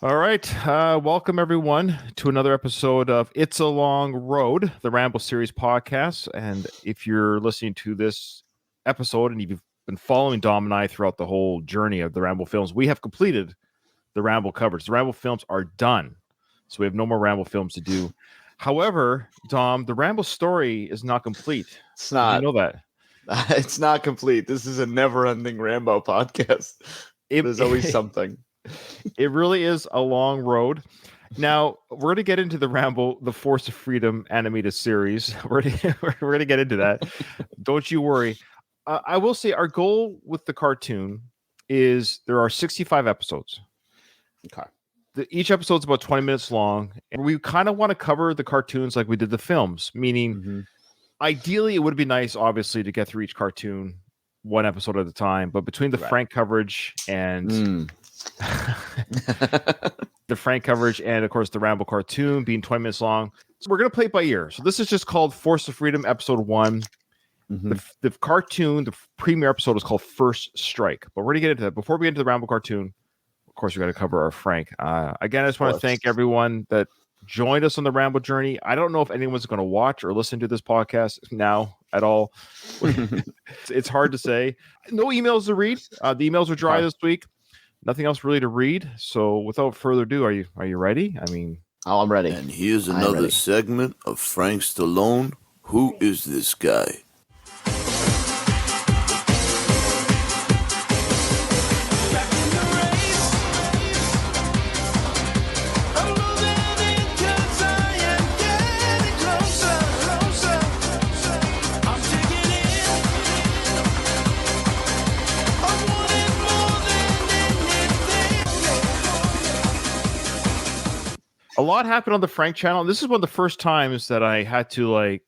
All right. Welcome, everyone, to another episode of It's a Long Road, the Rambo series podcast. And if you're listening to this episode and you've been following Dom and I throughout the whole journey of the Rambo films, we have completed the Rambo coverage. The Rambo films are done. So we have no more Rambo films to do. However, Dom, the Rambo story is not complete. It's not. You know that. It's not complete. This is a never-ending Rambo podcast. There's always something. It really is a long road. Now, we're going to get into the Rambo, the Force of Freedom animated series. We're going to get into that. Don't you worry. I will say our goal with the cartoon is there are 65 episodes. Okay. Each episode's about 20 minutes long. And we kind of want to cover the cartoons like we did the films, meaning ideally it would be nice, obviously, to get through each cartoon one episode at a time. But between the Frank coverage and... the Frank coverage and of course the Rambo cartoon being 20 minutes long, so we're going to play it by ear. So this is just called Force of Freedom episode 1. The cartoon, the premiere episode, is called First Strike, but we're going to get into that. Before we get into the Rambo cartoon, of course we got to cover our Frank. Again, I just want to thank everyone that joined us on the Rambo journey. I don't know if anyone's going to watch or listen to this podcast now at all. It's hard to say. No emails to read. The emails are dry this week. Nothing else really to read. So without further ado, are you ready? I mean, I'm ready. And here's another segment of Frank Stallone. Who is this guy? a lot happened on the Frank channel. This is one of the first times that I had to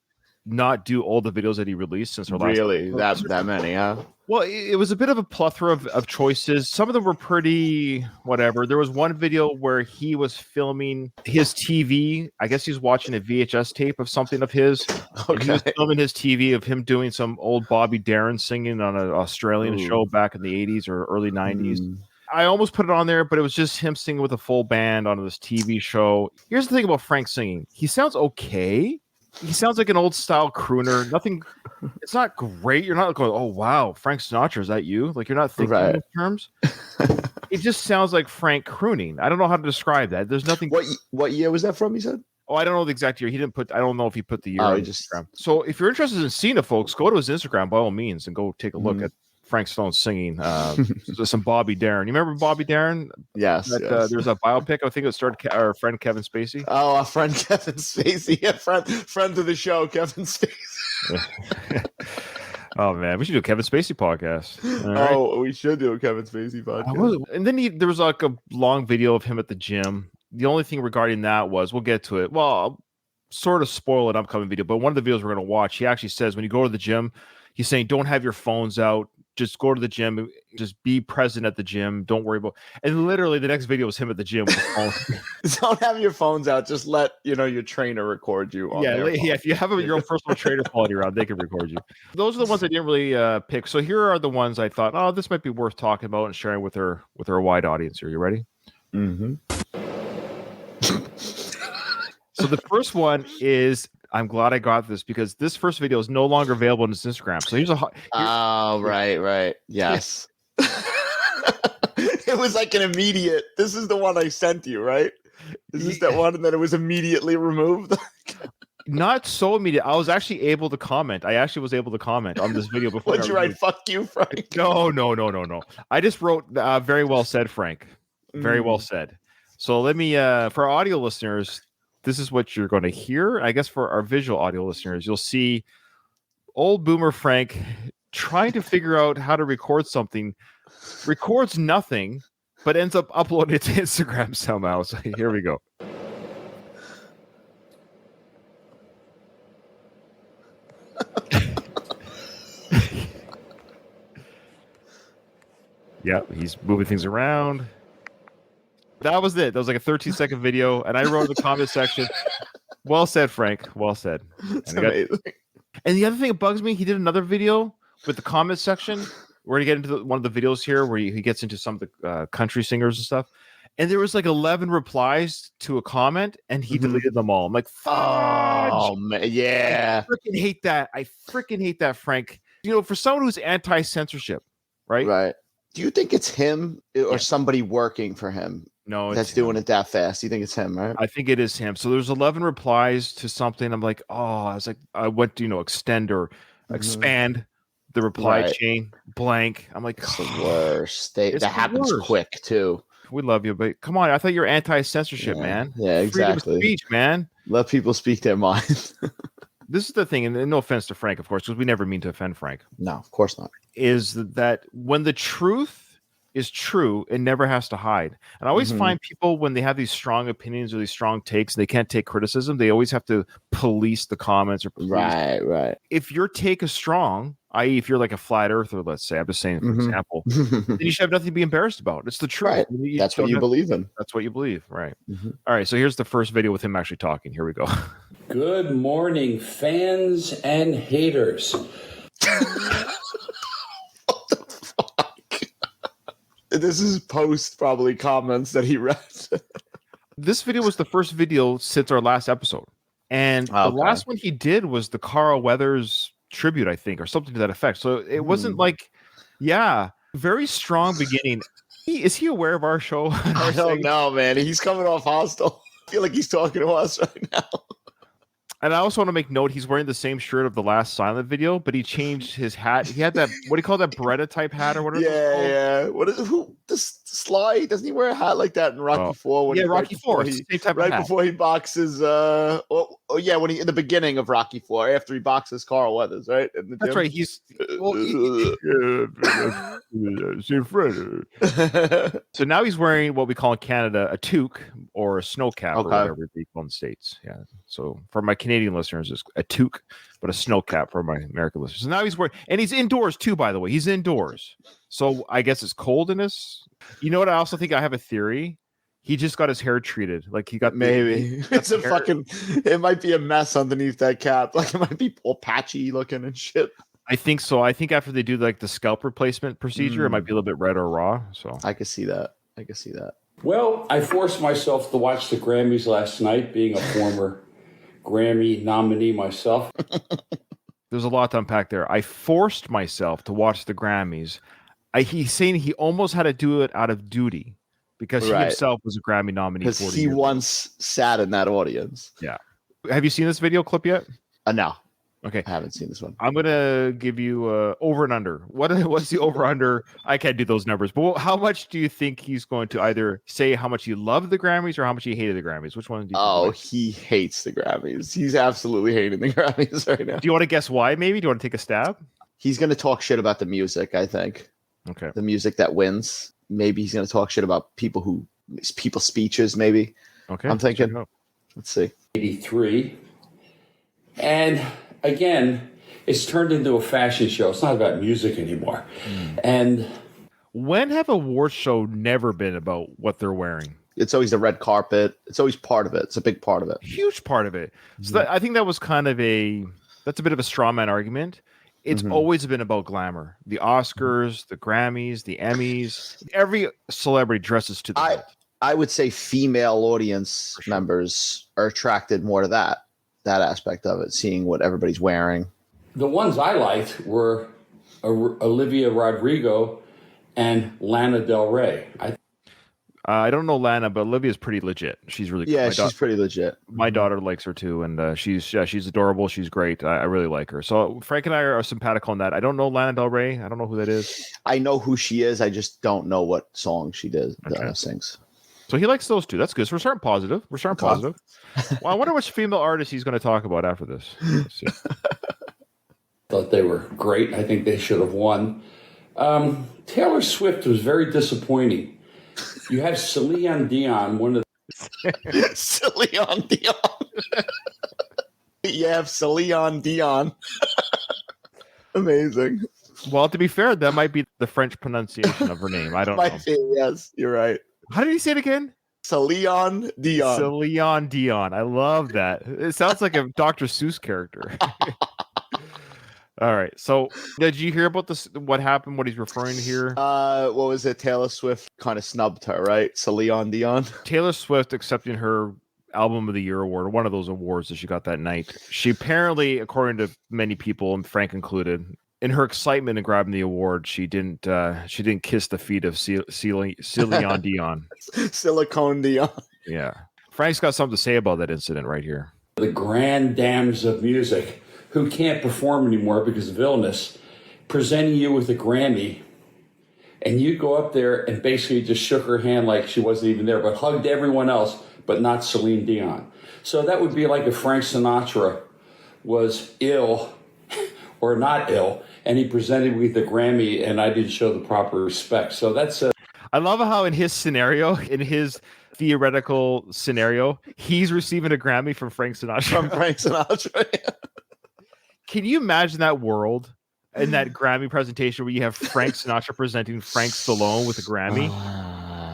not do all the videos that he released since our last. Really, that many, huh? Well, it was a bit of a plethora of choices. Some of them were pretty whatever. There was one video where he was filming his TV. I guess he's watching a VHS tape of something of his. Okay. He was filming his TV of him doing some old Bobby Darin singing on an Australian show back in the 80s or early 90s. I almost put it on there, but it was just him singing with a full band on this TV show. Here's the thing about Frank singing. He sounds okay. He sounds like an old style crooner. Nothing. It's not great. You're not going, oh, wow, Frank Sinatra, is that you? Like, you're not thinking in those terms. It just sounds like Frank crooning. I don't know how to describe that. There's nothing. What year was that from, you said? Oh, I don't know the exact year. He didn't put, I don't know if he put the year on Instagram. So if you're interested in seeing it, folks, go to his Instagram by all means and go take a look at Frank Stallone singing some Bobby Darin. You remember Bobby Darin? Yes. There's a biopic. I think it started our friend Kevin Spacey. Oh, our friend Kevin Spacey. Yeah, friend of the show, Kevin Spacey. Oh man, we should do a Kevin Spacey podcast. Right? We should do a Kevin Spacey podcast. And then there was like a long video of him at the gym. The only thing regarding that was, we'll get to it. Well, I'll sort of spoil an upcoming video, but one of the videos we're going to watch, he actually says when you go to the gym, he's saying don't have your phones out. Just go to the gym. Just be present at the gym. Don't worry about. And literally, the next video was him at the gym with the phone. Don't have your phones out. Just let your trainer record you. On their phone. If you have your own personal trainer quality around, they can record you. Those are the ones I didn't really pick. So here are the ones I thought, oh, this might be worth talking about and sharing with our wide audience. Are you ready? Mm-hmm. So the first one is. I'm glad I got this because this first video is no longer available on his Instagram. So here's right. Yes. It was like an immediate. This is the one I sent you, right? Is this that one? And then it was immediately removed? Not so immediate. I was actually able to comment. I actually was able to comment on this video before. What'd you write? Fuck you, Frank. No. I just wrote, very well said, Frank. Very well said. So let me, for our audio listeners, this is what you're going to hear. I guess for our visual audio listeners, you'll see old Boomer Frank trying to figure out how to record something, records nothing, but ends up uploading it to Instagram somehow. So here we go. Yeah, he's moving things around. That was it. That was like a 13-second video, and I wrote in the comment section, well said, Frank. Well said. And the other thing that bugs me, he did another video with the comment section. We're going to get into one of the videos here where he gets into some of the country singers and stuff. And there was like 11 replies to a comment, and he deleted them all. I'm like, fudge! Oh man, yeah. I freaking hate that. I freaking hate that, Frank. You know, for someone who's anti-censorship, right? Right. Do you think it's him or somebody working for him No, that's it's doing it that fast? You think it's him, right? I think it is him. So there's 11 replies to something. I'm like, oh, I was like, I went to, extend or expand the reply chain blank. I'm like, it's the worst. That the happens worst. quick too. We love you, but come on. I thought you're anti-censorship, man. Yeah, exactly. Freedom of speech, man. Let people speak their mind. This is the thing, and no offense to Frank, of course, because we never mean to offend Frank. No, of course not. Is that when the truth is true, it never has to hide. And I always find people, when they have these strong opinions or these strong takes, they can't take criticism. They always have to police the comments or police. Right. If your take is strong, i.e., if you're like a flat earther, let's say, I'm just saying, for example, then you should have nothing to be embarrassed about. It's the truth. Right. That's what you believe in. That's what you believe, right? All right, so here's the first video with him actually talking. Here we go. Good morning, fans and haters. What the fuck? This is post probably comments that he read. This video was the first video since our last episode. And the last one he did was the Carl Weathers tribute, I think, or something to that effect. So it wasn't like, very strong beginning. Is he aware of our show? I don't know, man. He's coming off hostile. I feel like he's talking to us right now. And I also want to make note, he's wearing the same shirt of the last silent video, but he changed his hat. He had that, what do you call that, Beretta type hat or whatever? Yeah. What is this Sly? Doesn't he wear a hat like that in Rocky 4? Rocky 4. Same type of hat. Before he boxes, when he in the beginning of Rocky 4, after he boxes Carl Weathers, right? That's right. He's so now he's wearing what we call in Canada a toque or a snow cap or whatever they call in the States. Yeah. So for my Canadian listeners, it's a toque, but a snow cap for my American listeners. So now he's wearing, and he's indoors too, by the way. He's indoors. So I guess it's cold in this. You know what? I also think I have a theory. He just got his hair treated. Like he got it's a fucking. It might be a mess underneath that cap. Like it might be all patchy looking and shit. I think so. I think after they do like the scalp replacement procedure, it might be a little bit red or raw. So I could see that. Well, I forced myself to watch the Grammys last night, being a former Grammy nominee myself. There's a lot to unpack there. I forced myself to watch the Grammys. He's saying he almost had to do it out of duty because he himself was a Grammy nominee. Because he once sat in that audience. Yeah. Have you seen this video clip yet? No. Okay. I haven't seen this one. I'm going to give you over and under. What's the over under? I can't do those numbers. But how much do you think he's going to either say how much he loved the Grammys or how much he hated the Grammys? Which one do you think? He hates the Grammys. He's absolutely hating the Grammys right now. Do you want to guess why, maybe? Do you want to take a stab? He's going to talk shit about the music, I think. Okay. The music that wins. Maybe he's going to talk shit about people's speeches, maybe. Okay. I'm thinking. Let's see. 83. And again, it's turned into a fashion show. It's not about music anymore. And when have award show never been about what they're wearing? It's always the red carpet. It's always part of it. It's a big part of it. Huge part of it. So I think that was kind of that's a bit of a straw man argument. It's always been about glamour. The Oscars, the Grammys, the Emmys. Every celebrity dresses to the hilt. I would say female audience members are attracted more to that aspect of it, seeing what everybody's wearing. the ones I liked were Olivia Rodrigo and Lana Del Rey. I don't know Lana, but Olivia's pretty legit. She's really yeah, she's pretty legit. My daughter likes her too, and she's adorable. She's great. I really like her. So Frank and I are simpatical on that. I don't know Lana Del Rey. I don't know who that is. I know who she is. I just don't know what song she sings. So he likes those two. That's good. So we're starting positive. Well, I wonder which female artist he's going to talk about after this. Let's see. Thought they were great. I think they should have won. Taylor Swift was very disappointing. You have Celine Dion, one of the... Celine Dion. You have Celine Dion. Amazing. Well, to be fair, that might be the French pronunciation of her name. I don't know. Yes, you're right. How did he say it again? Celine Dion. Celine Dion. I love that. It sounds like a Dr. Seuss character. All right. So did you hear about this? What happened? What he's referring to here? What was it? Taylor Swift kind of snubbed her, right? Celine Dion. Taylor Swift accepting her Album of the Year award, one of those awards that she got that night. She apparently, according to many people, and Frank included, in her excitement in grabbing the award, she didn't kiss the feet of Celine Dion. Silicone Dion. Yeah. Frank's got something to say about that incident right here. The grand dames of music who can't perform anymore because of illness, presenting you with a Grammy, and you go up there and basically just shook her hand like she wasn't even there, but hugged everyone else, but not Celine Dion. So that would be like if Frank Sinatra was ill or not ill, and he presented me with a Grammy, and I didn't show the proper respect. So that's I love how in his scenario, in his theoretical scenario, he's receiving a Grammy from Frank Sinatra. From Frank Sinatra. Can you imagine that world in that Grammy presentation where you have Frank Sinatra presenting Frank Stallone with a Grammy?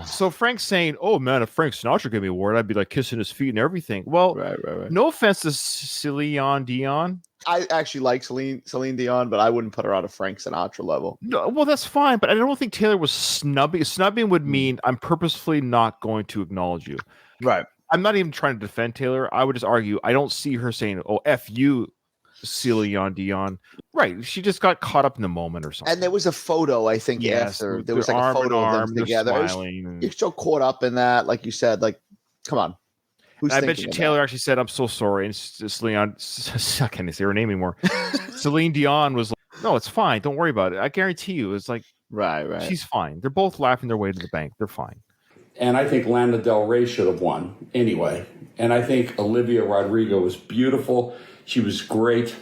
So Frank's saying, "Oh man, if Frank Sinatra gave me an award, I'd be like kissing his feet and everything." Well, right. no offense to Celine Dion. I actually like Celine Dion, but I wouldn't put her on a Frank Sinatra level. No, well, that's fine, but I don't think Taylor was snubbing. Snubbing would mean I'm purposefully not going to acknowledge you. Right. I'm not even trying to defend Taylor. I would just argue I don't see her saying, "Oh, F you, Celine Dion." Right. She just got caught up in the moment or something. And there was a photo, I think, after. There was like a photo of them together. You're so caught up in that, like you said, like, come on. I bet you Taylor actually said, "I'm so sorry." And Celine, I can't even say her name anymore. Celine Dion was like, "No, it's fine. Don't worry about it. I guarantee you." It's like, right. She's fine. They're both laughing their way to the bank. They're fine. And I think Lana Del Rey should have won anyway. And I think Olivia Rodrigo was beautiful. She was great.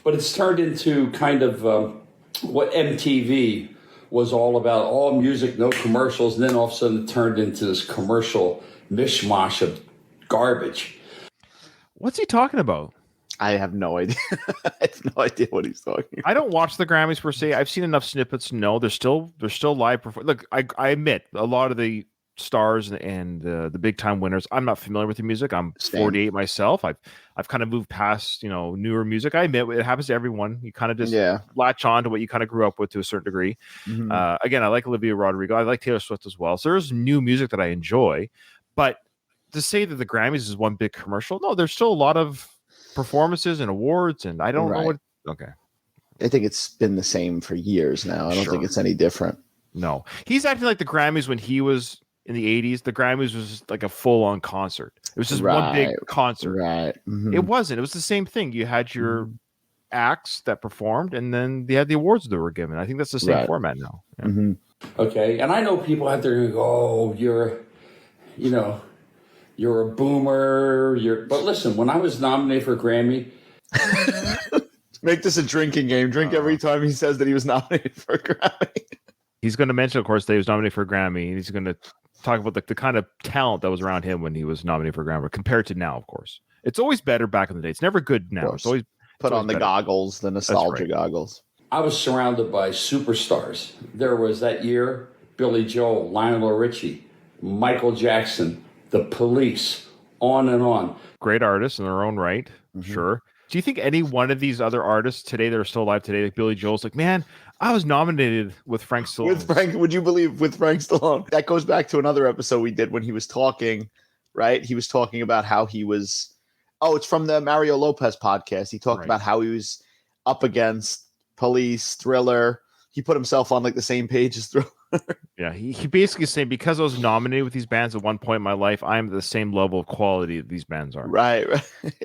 But it's turned into kind of what MTV was all about. All music, no commercials. And then all of a sudden it turned into this commercial mishmash of garbage. What's he talking about? I have no idea. I have no idea what he's talking about. I don't watch the Grammys per se. I've seen enough snippets to know they're still live. Look, I admit a lot of the stars and the big time winners, I'm not familiar with the music. I'm 48 myself. I've kind of moved past newer music. I admit it happens to everyone. You kind of just latch on to what you kind of grew up with to a certain degree. Mm-hmm. Again, I like Olivia Rodrigo. I like Taylor Swift as well. So there's new music that I enjoy, but to say that the Grammys is one big commercial, no, there's still a lot of performances and awards, and I don't know what. Okay, I think it's been the same for years now. I don't think it's any different. No, he's acting like the Grammys when he was in the 80s. The Grammys was just like a full-on concert. It was just one big concert. Right. Mm-hmm. It wasn't. It was the same thing. You had your acts that performed, and then they had the awards that were given. I think that's the same format now. Yeah. Mm-hmm. Okay, and I know people out there who go, "Oh, you're a boomer." But listen, when I was nominated for a Grammy, make this a drinking game. Drink every time he says that he was nominated for a Grammy. He's going to mention, of course, that he was nominated for a Grammy. He's going to talk about the kind of talent that was around him when he was nominated for a Grammy compared to now, of course. It's always better back in the day. It's never good now. It's always put on the goggles, the nostalgia goggles. I was surrounded by superstars. There was that year, Billy Joel, Lionel Richie, Michael Jackson, The Police, on and on. Great artists in their own right, sure. Do you think any one of these other artists today that are still alive today, like Billy Joel's like, man, I was nominated with Frank Stallone. Would you believe, with Frank Stallone? That goes back to another episode we did when he was talking, right? He was talking about how he was, it's from the Mario Lopez podcast. He talked about how he was up against Police, Thriller. He put himself on like the same page as Thriller. Yeah, he basically saying, because I was nominated with these bands at one point in my life, I'm the same level of quality that these bands are. Right.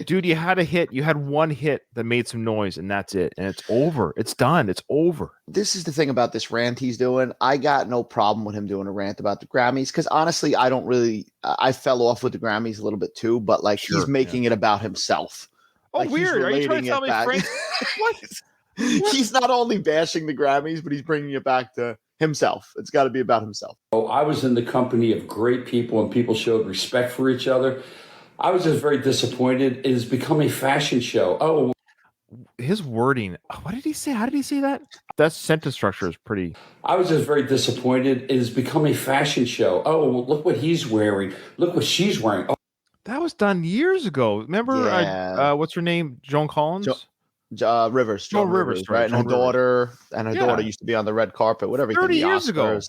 Dude, you had a hit. You had one hit that made some noise, and that's it. And it's over. It's done. It's over. This is the thing about this rant he's doing. I got no problem with him doing a rant about the Grammys because honestly, I don't really. I fell off with the Grammys a little bit too, but like he's making it about himself. Oh, like, weird. Are you trying to tell me, Frank? What? He's not only bashing the Grammys, but he's bringing it back to himself. It's got to be about himself. Oh, I was in the company of great people and people showed respect for each other. I was just very disappointed. It has become a fashion show. Oh, his wording. What did he say? How did he say that? That sentence structure is pretty. I was just very disappointed. It has become a fashion show. Oh, look what he's wearing. Look what she's wearing. Oh. That was done years ago. Remember, what's her name? Joan Collins? Rivers, Joan Rivers, right? And her Joan Rivers. daughter used to be on the red carpet, whatever. 30 years ago.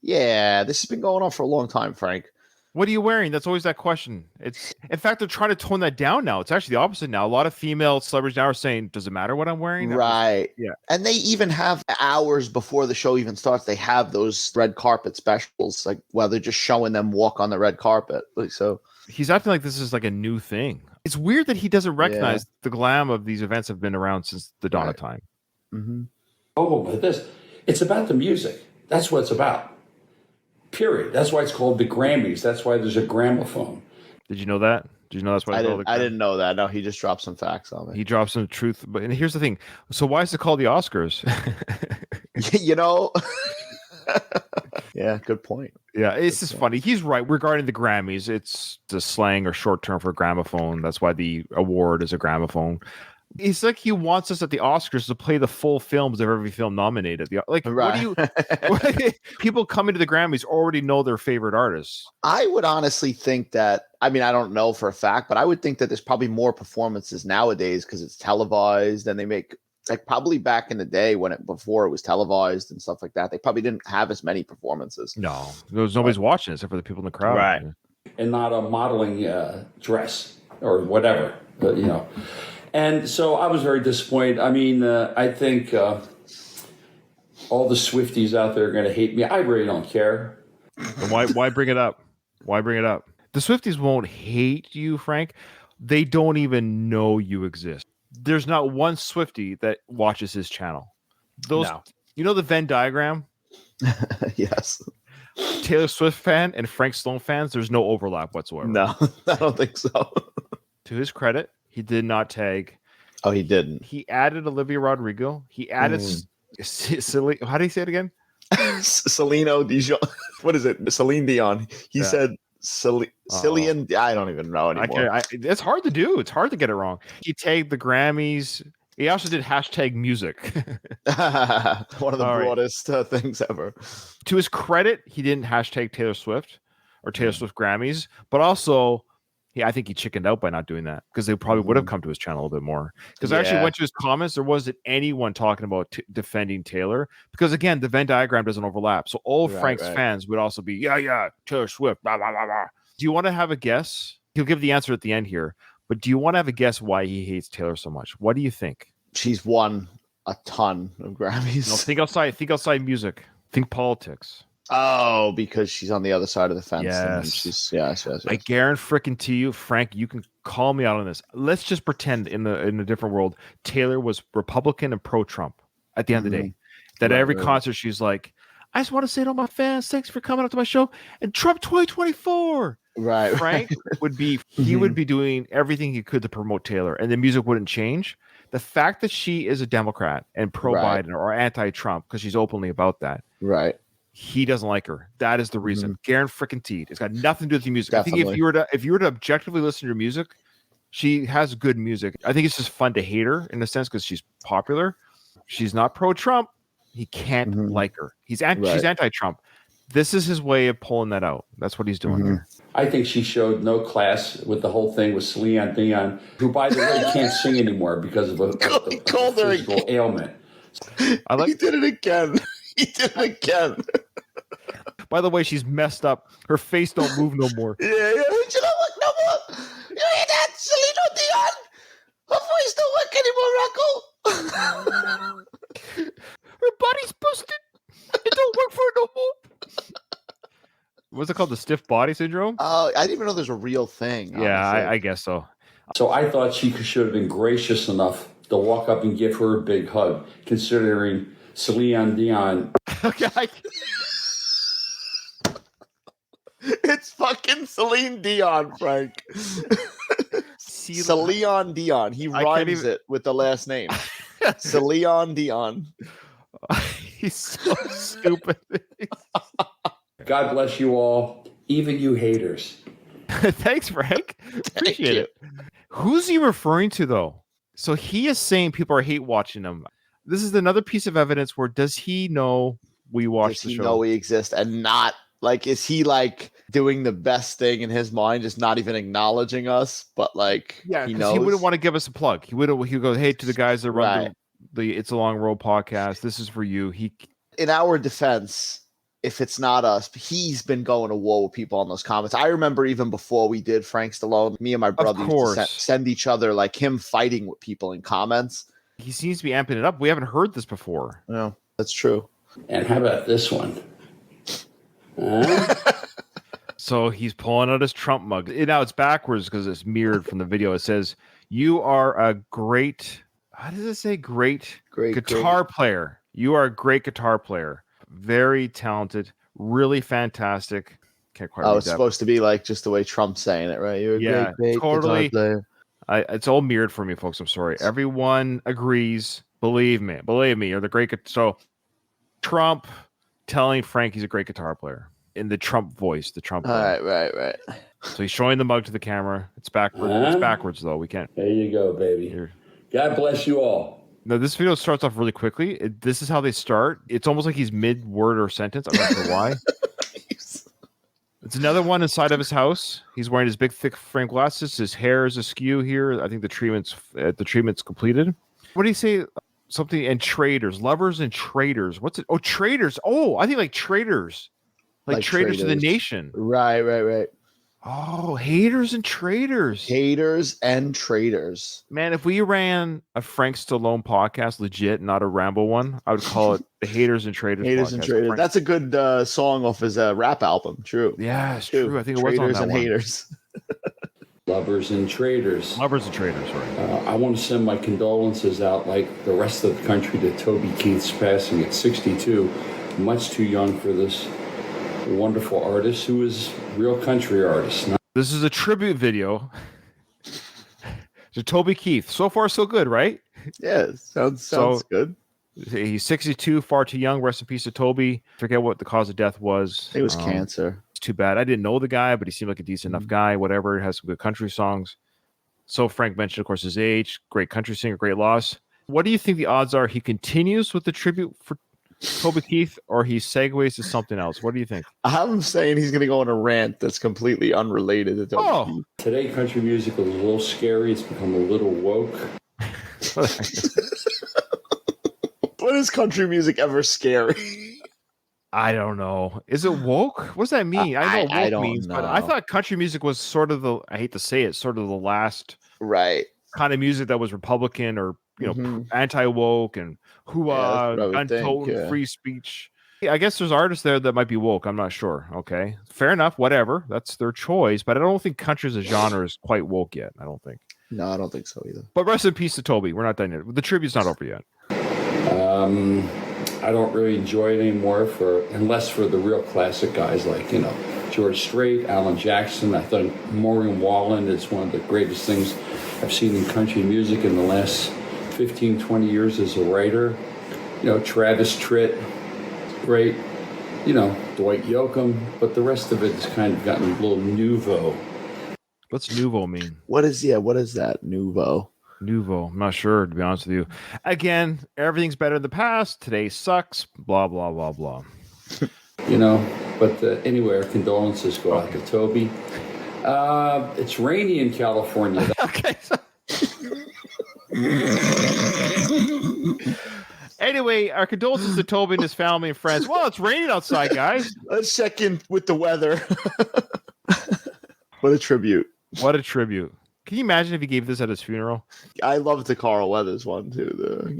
Yeah, this has been going on for a long time, Frank. What are you wearing? That's always that question. It's in fact they're trying to tone that down now. It's actually the opposite now. A lot of female celebrities now are saying, "Does it matter what I'm wearing?" Right. Yeah. And they even have hours before the show even starts. They have those red carpet specials, like where they're just showing them walk on the red carpet. Like, so he's acting like this is like a new thing. It's weird that he doesn't recognize the glam of these events have been around since the dawn of time. Mm-hmm. Oh, but it's about the music. That's what it's about. Period. That's why it's called the Grammys. That's why there's a gramophone. Did you know that? Did you know that's why I didn't know that. No, he just dropped some facts on me. He dropped some truth. But and here's the thing. So why is it called the Oscars? You know? Yeah, good point. Yeah, it's just funny. He's right regarding the Grammys. It's the slang or short term for gramophone. That's why the award is a gramophone. It's like he wants us at the Oscars to play the full films of every film nominated. Like, right. What do you? People coming to the Grammys already know their favorite artists. I would honestly think that. I mean, I don't know for a fact, but I would think that there's probably more performances nowadays because it's televised, and they make like probably back in the day before it was televised and stuff like that. They probably didn't have as many performances. No, nobody's watching except for the people in the crowd, right? And not a modeling dress or whatever, but, you know. And so I was very disappointed. I mean, I think all the Swifties out there are going to hate me. I really don't care. Why bring it up? Why bring it up? The Swifties won't hate you, Frank. They don't even know you exist. There's not one Swiftie that watches his channel. No. You know the Venn diagram? Yes. Taylor Swift fan and Frank Stallone fans, there's no overlap whatsoever. No, I don't think so. To his credit, he did not tag. Oh, he didn't. He added Olivia Rodrigo. He added silly. How do you say it again? Celine Dion. What is it? Celine Dion. He said Cillian. I don't even know anymore. It's hard to do. It's hard to get it wrong. He tagged the Grammys. He also did hashtag music. One of the broadest things ever. To his credit, he didn't hashtag Taylor Swift or Taylor Swift Grammys, but also I think he chickened out by not doing that because they probably would have come to his channel a little bit more. Because I actually went to his comments. There wasn't anyone talking about defending Taylor because, again, the Venn diagram doesn't overlap. So all of Frank's fans would also be, Taylor Swift, blah, blah, blah, blah. Do you want to have a guess? He'll give the answer at the end here. But do you want to have a guess why he hates Taylor so much? What do you think? She's won a ton of Grammys. No, think outside. Think outside music. Think politics. Oh, because she's on the other side of the fence. Yes. Yes. I guarantee to you, Frank, you can call me out on this. Let's just pretend in a different world, Taylor was Republican and pro-Trump at the end of the day. That at every concert, she's like, I just want to say to all my fans, thanks for coming out to my show. And Trump 2024. Right. Frank would be doing everything he could to promote Taylor, and the music wouldn't change. The fact that she is a Democrat and pro-Biden or anti-Trump, because she's openly about that. Right. He doesn't like her. That is the reason. Guaranteed. It's got nothing to do with the music. Definitely. I think if you were to objectively listen to her music, she has good music. I think it's just fun to hate her in a sense because she's popular. She's not pro-Trump. He can't like her. She's anti-Trump. This is his way of pulling that out. That's what he's doing here. I think she showed no class with the whole thing with Celine Dion, who, by the way, can't sing anymore because of a physical ailment. He did it again. He did it again. By the way, she's messed up. Her face don't move no more. Yeah. You know what? No more. You hear that, Celine Dion? Her voice don't work anymore, Rocco. Her body's busted. It don't work for her no more. What's it called? The stiff body syndrome? I didn't even know there's a real thing. Yeah, I guess so. So I thought she should have been gracious enough to walk up and give her a big hug, considering Celine Dion. Okay. It's fucking Celine Dion, Frank. Celine Dion. He rhymes it with the last name. Celine Dion. He's so stupid. God bless you all, even you haters. Thanks, Frank. Appreciate it. Who's he referring to, though? So he is saying people are hate watching him. This is another piece of evidence where does he know we watch the show? Does he know we exist and not like? Is he like doing the best thing in his mind, just not even acknowledging us, but like Yeah, he because knows. he wouldn't want to give us a plug. He would go, hey, to the guys that run Right. the It's a Long Road podcast, this is for you. In our defense, if it's not us, he's been going to war with people on those comments. I remember even before we did Frank Stallone, me and my brother used to send each other like him fighting with people in comments. He seems to be amping it up. We haven't heard this before. No, that's true. And how about this one? So he's pulling out his Trump mug. Now it's backwards because it's mirrored from the video. It says, "You are a great." How does it say? Great guitar player. You are a great guitar player. Very talented. Really fantastic. Can't quite. Oh, it's supposed to be like just the way Trump's saying it, right? You're a great totally. guitar player. It's all mirrored for me, folks. I'm sorry. Everyone agrees. Believe me. You're the great. So Trump telling Frank he's a great guitar player in the Trump voice. The Trump. Right. So he's showing the mug to the camera. It's backwards. It's backwards though. We can't. There you go, baby. Here. God bless you all. No, this video starts off really quickly. This is how they start. It's almost like he's mid-word or sentence. I'm not sure why. It's another one inside of his house. He's wearing his big, thick frame glasses. His hair is askew here. I think the treatment's completed. What do you say? Something and traders, lovers and traders. What's it? Oh, traders. Oh, I think like traders, like traders to the nation. Right. Oh, haters and traders. Haters and traders. Man, if we ran a Frank Stallone podcast, legit, not a Rambo one, I would call it the Haters and Traders. Haters and Traders. That's a good song off his rap album. True. Yeah, it's true. I think it was on Traders that and one. Haters. Lovers and traders. Lovers and traders, right. I want to send my condolences out, like the rest of the country, to Toby Keith's passing at 62. Much too young for this wonderful artist who is a real country artist. This is a tribute video to Toby Keith. So far, so good, right? Yeah, sounds good. He's 62, far too young. Rest in peace to Toby. Forget what the cause of death was. It was cancer. It's too bad. I didn't know the guy, but he seemed like a decent enough guy. Whatever. Has some good country songs. So Frank mentioned, of course, his age. Great country singer. Great loss. What do you think the odds are he continues with the tribute for Toby Keith, or he segues to something else? What do you think? I'm saying he's going to go on a rant that's completely unrelated to Toby Keith. Today, country music is a little scary. It's become a little woke. When is country music ever scary? I don't know. Is it woke? What does that mean? I know what woke means, but I thought country music was sort of I hate to say it, sort of the last kind of music that was Republican or anti-woke and gun-toting, free speech. Yeah, I guess there's artists there that might be woke. I'm not sure. Okay, fair enough. Whatever. That's their choice. But I don't think country as a genre is quite woke yet. I don't think. No, I don't think so either. But rest in peace to Toby. We're not done yet. The tribute's not over yet. I don't really enjoy it anymore unless for the real classic guys like, George Strait, Alan Jackson. I thought Maureen Wallen is one of the greatest things I've seen in country music in the last 15, 20 years as a writer. Travis Tritt, great. Dwight Yoakam, but the rest of it has kind of gotten a little nouveau. What's nouveau mean? What is that? Nouveau. I'm not sure, to be honest with you. Again, everything's better in the past. Today sucks. Blah, blah, blah, blah. But anyway, our condolences go out to Toby. It's rainy in California. Okay. Anyway, our condolences to Toby and his family and friends. Well, it's raining outside, guys. Let's check in with the weather. What a tribute. What a tribute. Can you imagine if he gave this at his funeral? I love the Carl Weathers one too.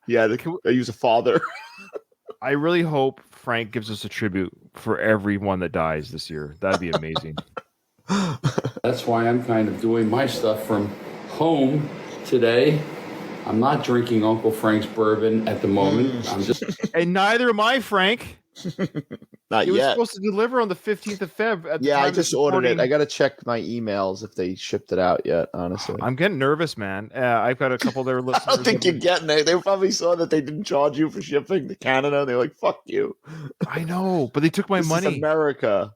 I use a father. I really hope Frank gives us a tribute for everyone that dies this year. That'd be amazing. That's why I'm kind of doing my stuff from home today. I'm not drinking Uncle Frank's bourbon at the moment. I'm just, and neither am I, Frank. Not yet. It was supposed to deliver on the 15th of Feb. I just ordered it. I got to check my emails if they shipped it out yet, honestly. I'm getting nervous, man. I've got a couple there listeners. I don't think you're getting it. They probably saw that they didn't charge you for shipping to Canada. They're like, fuck you. I know, but they took my money. Is America.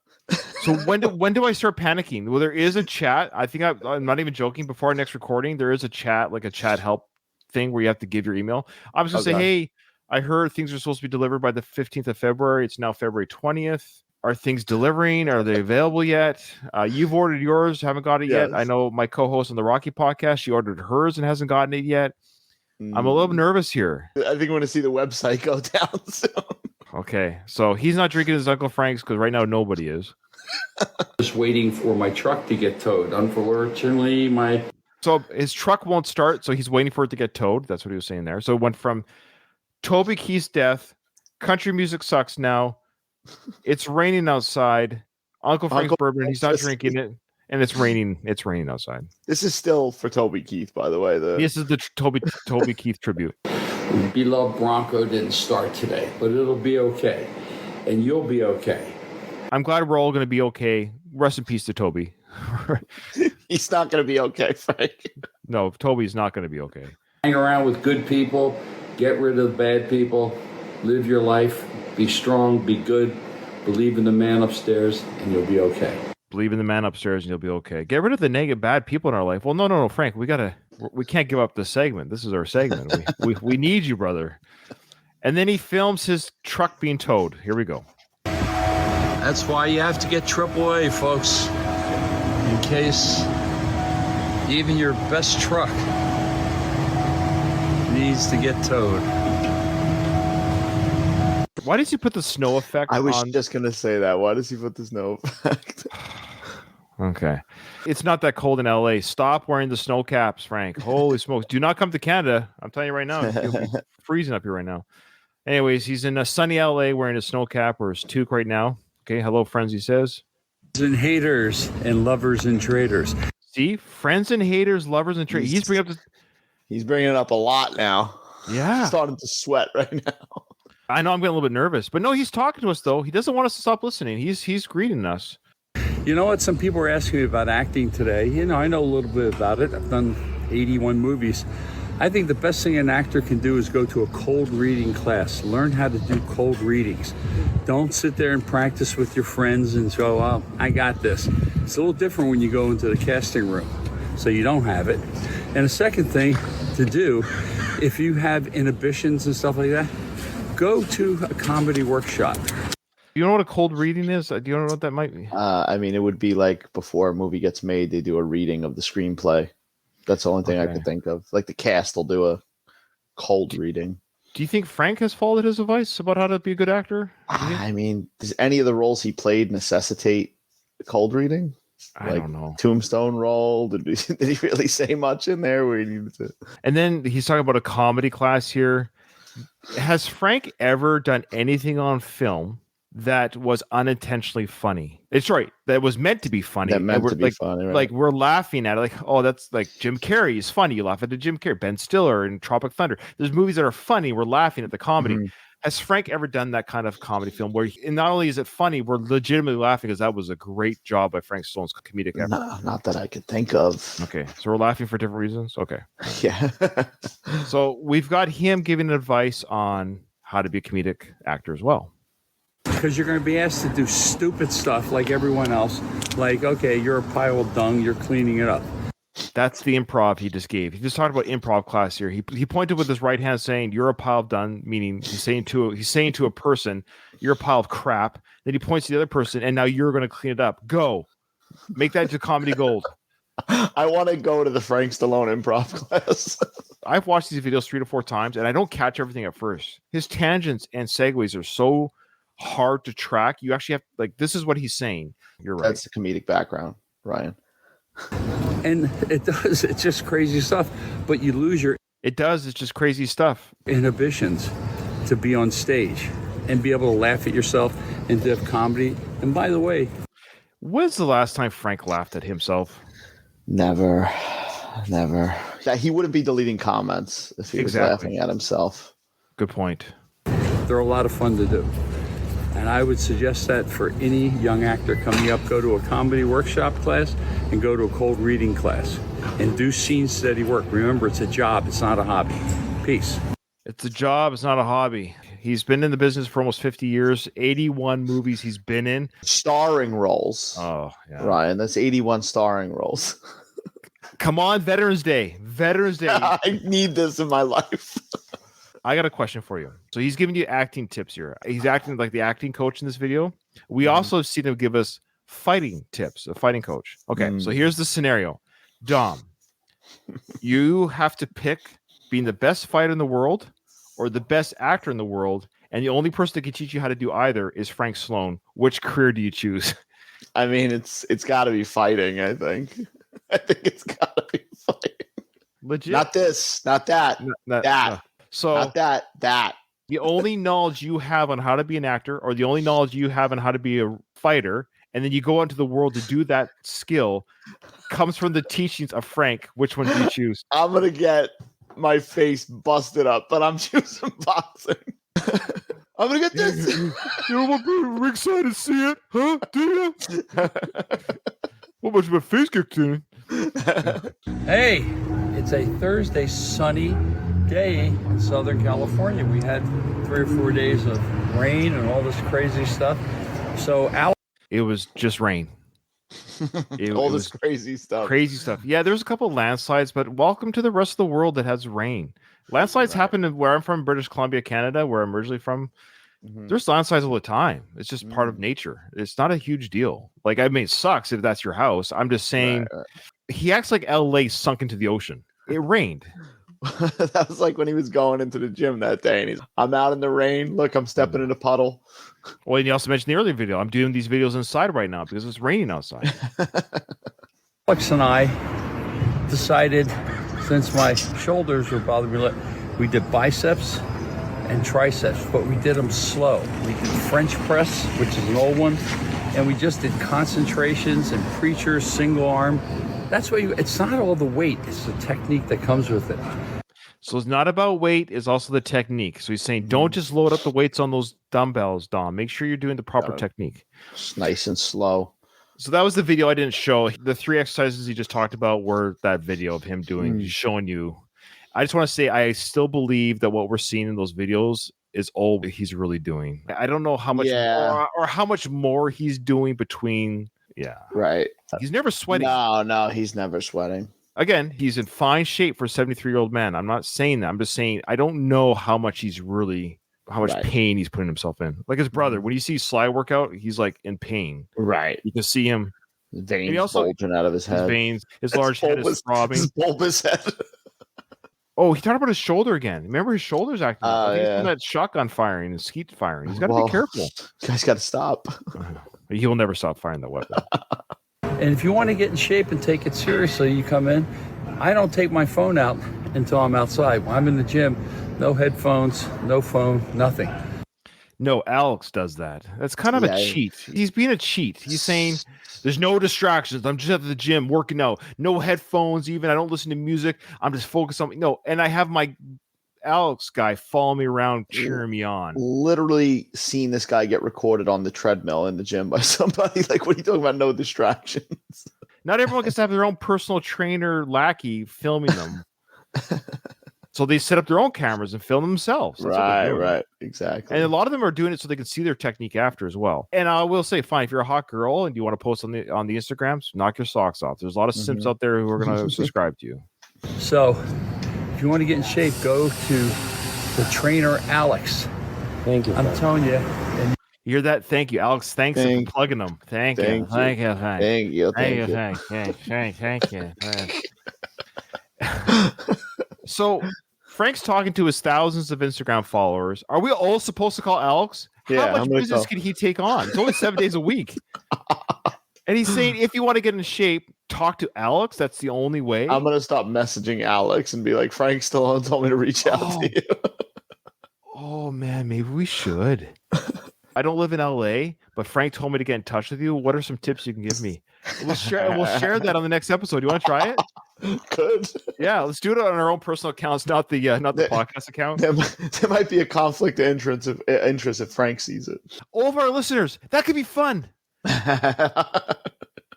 So when do I start panicking? Well, there is a chat. I think I'm not even joking. Before our next recording, there is a chat, like a chat help thing where you have to give your email. I'm just going to say, hey, I heard things are supposed to be delivered by the 15th of February. It's now February 20th. Are things delivering? Are they available yet? You've ordered yours, haven't got it yet. Yes. I know my co-host on the Rocky podcast, she ordered hers and hasn't gotten it yet. I'm a little nervous here. I think we're going to see the website go down soon. Okay, so he's not drinking his Uncle Frank's because right now nobody is. Just waiting for my truck to get towed. Unfortunately, So his truck won't start, so he's waiting for it to get towed. That's what he was saying there. So it went from Toby Keith's death, country music sucks now, it's raining outside, Uncle Frank's bourbon, he's not drinking it, and it's raining outside. This is still for Toby Keith, by the way. This is the Toby Keith tribute. beloved Bronco didn't start today, but it'll be okay. And you'll be okay. I'm glad we're all going to be okay. Rest in peace to Toby. He's not going to be okay, Frank. No, Toby's not going to be okay. Hang around with good people. Get rid of the bad people. Live your life. Be strong. Be good. Believe in the man upstairs, and you'll be okay. Believe in the man upstairs, and you'll be okay. Get rid of the negative, bad people in our life. Well, no, Frank. We can't give up this segment. This is our segment. we need you, brother. And then he films his truck being towed. Here we go. That's why you have to get AAA, folks. In case even your best truck needs to get towed. Why does he put the snow effect I was on? just going to say that. Why does he put the snow effect? Okay. It's not that cold in LA. Stop wearing the snow caps, Frank. Holy smokes. Do not come to Canada. I'm telling you right now. You'll be freezing up here right now. Anyways, he's in a sunny LA wearing a snow cap or his toque right now. Okay. Hello, friends, he says. And haters and lovers and traitors. See? Friends and haters, lovers and traitors. He's bringing it up a lot now. Yeah. I'm starting to sweat right now. I know I'm getting a little bit nervous, but no, he's talking to us though. He doesn't want us to stop listening. He's greeting us. You know what? Some people were asking me about acting today. You know, I know a little bit about it. I've done 81 movies. I think the best thing an actor can do is go to a cold reading class. Learn how to do cold readings. Don't sit there and practice with your friends and go, well, I got this. It's a little different when you go into the casting room, so you don't have it. And the second thing to do, if you have inhibitions and stuff like that, go to a comedy workshop. You know what a cold reading is? Do you know what that might be? I mean, it would be like before a movie gets made, they do a reading of the screenplay. That's the only thing I could think of. Like the cast will do a cold reading. Do you think Frank has followed his advice about how to be a good actor? I mean, does any of the roles he played necessitate cold reading? I don't know. Tombstone role? Did he really say much in there where he needed to? And then he's talking about a comedy class here. Has Frank ever done anything on film that was unintentionally funny? It's right. That was meant to be funny. That meant to be funny, right? Like we're laughing at it. Like, oh, that's like Jim Carrey is funny. You laugh at the Jim Carrey, Ben Stiller in Tropic Thunder. There's movies that are funny. We're laughing at the comedy. Mm-hmm. Has Frank ever done that kind of comedy film where and not only is it funny, we're legitimately laughing because that was a great job by Frank Stallone's comedic effort? No, not that I could think of. Okay, so we're laughing for different reasons. Okay, yeah. So we've got him giving advice on how to be a comedic actor as well. Because you're going to be asked to do stupid stuff like everyone else. Like, okay, you're a pile of dung, you're cleaning it up. That's the improv he just gave. He just talked about improv class here. He pointed with his right hand saying, "You're a pile of dung," meaning he's saying to a person, "You're a pile of crap." Then he points to the other person, and now you're going to clean it up. Go, make that to comedy gold. I want to go to the Frank Stallone improv class. I've watched these videos 3 to 4 times, and I don't catch everything at first. His tangents and segues are so hard to track. You actually have this is what he's saying. You're right. That's the comedic background, Ryan. And it's just crazy stuff, but you lose your it's just crazy stuff. Inhibitions to be on stage and be able to laugh at yourself and to have comedy. And by the way, when's the last time Frank laughed at himself? Never. Yeah, he wouldn't be deleting comments if he was laughing at himself. Good point. They're a lot of fun to do. And I would suggest that for any young actor coming up, go to a comedy workshop class and go to a cold reading class and do scene steady work. Remember, it's a job. It's not a hobby. Peace. It's a job. It's not a hobby. He's been in the business for almost 50 years, 81 movies he's been in. Starring roles. Oh, yeah. Ryan, that's 81 starring roles. Come on, Veterans Day. I need this in my life. I got a question for you. So he's giving you acting tips here. He's acting like the acting coach in this video. We also see him give us fighting tips, a fighting coach. Okay, so here's the scenario. Dom, you have to pick being the best fighter in the world or the best actor in the world, and the only person that can teach you how to do either is Frank Stallone. Which career do you choose? I mean, it's got to be fighting, I think. I think it's got to be fighting. Legit. Not this, not that, that. So not that. The only knowledge you have on how to be an actor, or the only knowledge you have on how to be a fighter, and then you go into the world to do that skill, comes from the teachings of Frank. Which one do you choose? I'm going to get my face busted up, but I'm choosing boxing. I'm going to get this. You want to be ringside to see it? Huh? Do you? What much of a face kicked in? Hey, it's a Thursday sunny day in Southern California. We had 3 or 4 days of rain and all this crazy stuff. So it was just rain. All this crazy stuff. Crazy stuff. Yeah, there's a couple of landslides, but welcome to the rest of the world that has rain. Landslides happen where I'm from, British Columbia, Canada, where I'm originally from. There's landslides all the time. It's just part of nature. It's not a huge deal. Like, I mean, it sucks if that's your house. I'm just saying, he acts like LA sunk into the ocean. It rained. That was like when he was going into the gym that day, and I'm out in the rain. Look, I'm stepping in a puddle. Well, and you also mentioned the earlier video. I'm doing these videos inside right now because it's raining outside. Alex and I decided, since my shoulders were bothering me, we did biceps and triceps, but we did them slow. We did French press, which is an old one, and we just did concentrations and preachers, single arm. That's why it's not all the weight, it's the technique that comes with it. So it's not about weight, it's also the technique. So he's saying, don't just load up the weights on those dumbbells, Dom. Make sure you're doing the proper technique. Just nice and slow. So that was the video I didn't show. The 3 exercises he just talked about were that video of him doing, showing you. I just want to say, I still believe that what we're seeing in those videos is all he's really doing. I don't know how much more, or how much more he's doing between. Yeah. Right. He's never sweating. No, he's never sweating. Again, he's in fine shape for a 73-year-old man. I'm not saying that. I'm just saying I don't know how much pain he's putting himself in. Like his brother, when you see Sly work out, he's like in pain. Right. You can see him. Veins bulging out of his head. His veins. His large head is throbbing. His bulbous head. Oh, he talked about his shoulder again. Remember, his shoulder's acting. He's doing that shotgun firing and skeet firing. He's got to be careful. This guy's got to stop. He will never stop firing that weapon. And if you want to get in shape and take it seriously, you come in. I don't take my phone out until I'm outside. When I'm in the gym, no headphones, no phone, nothing. No, Alex does that. That's kind of a cheat. He's being a cheat. He's saying there's no distractions. I'm just at the gym working out. No headphones even. I don't listen to music. I'm just focused on and I have my Alex guy follow me around, cheering me on. Literally seen this guy get recorded on the treadmill in the gym by somebody. Like, what are you talking about? No distractions. Not everyone gets to have their own personal trainer lackey filming them. So they set up their own cameras and film themselves. That's right. Exactly. And a lot of them are doing it so they can see their technique after as well. And I will say, fine, if you're a hot girl and you want to post on the Instagrams, knock your socks off. There's a lot of simps out there who are going to subscribe to you. So if you want to get in shape, go to the trainer Alex. Thank you. I'm telling you. You hear that? Thank you, Alex. Thanks for plugging them. Thank you. So Frank's talking to his thousands of Instagram followers. Are we all supposed to call Alex? How much business can he take on? It's only 7 days a week. And he's saying, if you want to get in shape, talk to Alex. That's the only way. I'm going to stop messaging Alex and be like, Frank Stallone told me to reach out to you. Oh, man, maybe we should. I don't live in LA, but Frank told me to get in touch with you. What are some tips you can give me? We'll share that on the next episode. You want to try it? Good. Yeah, let's do it on our own personal accounts, not the podcast account. There might be a conflict of interest if Frank sees it. All of our listeners, that could be fun.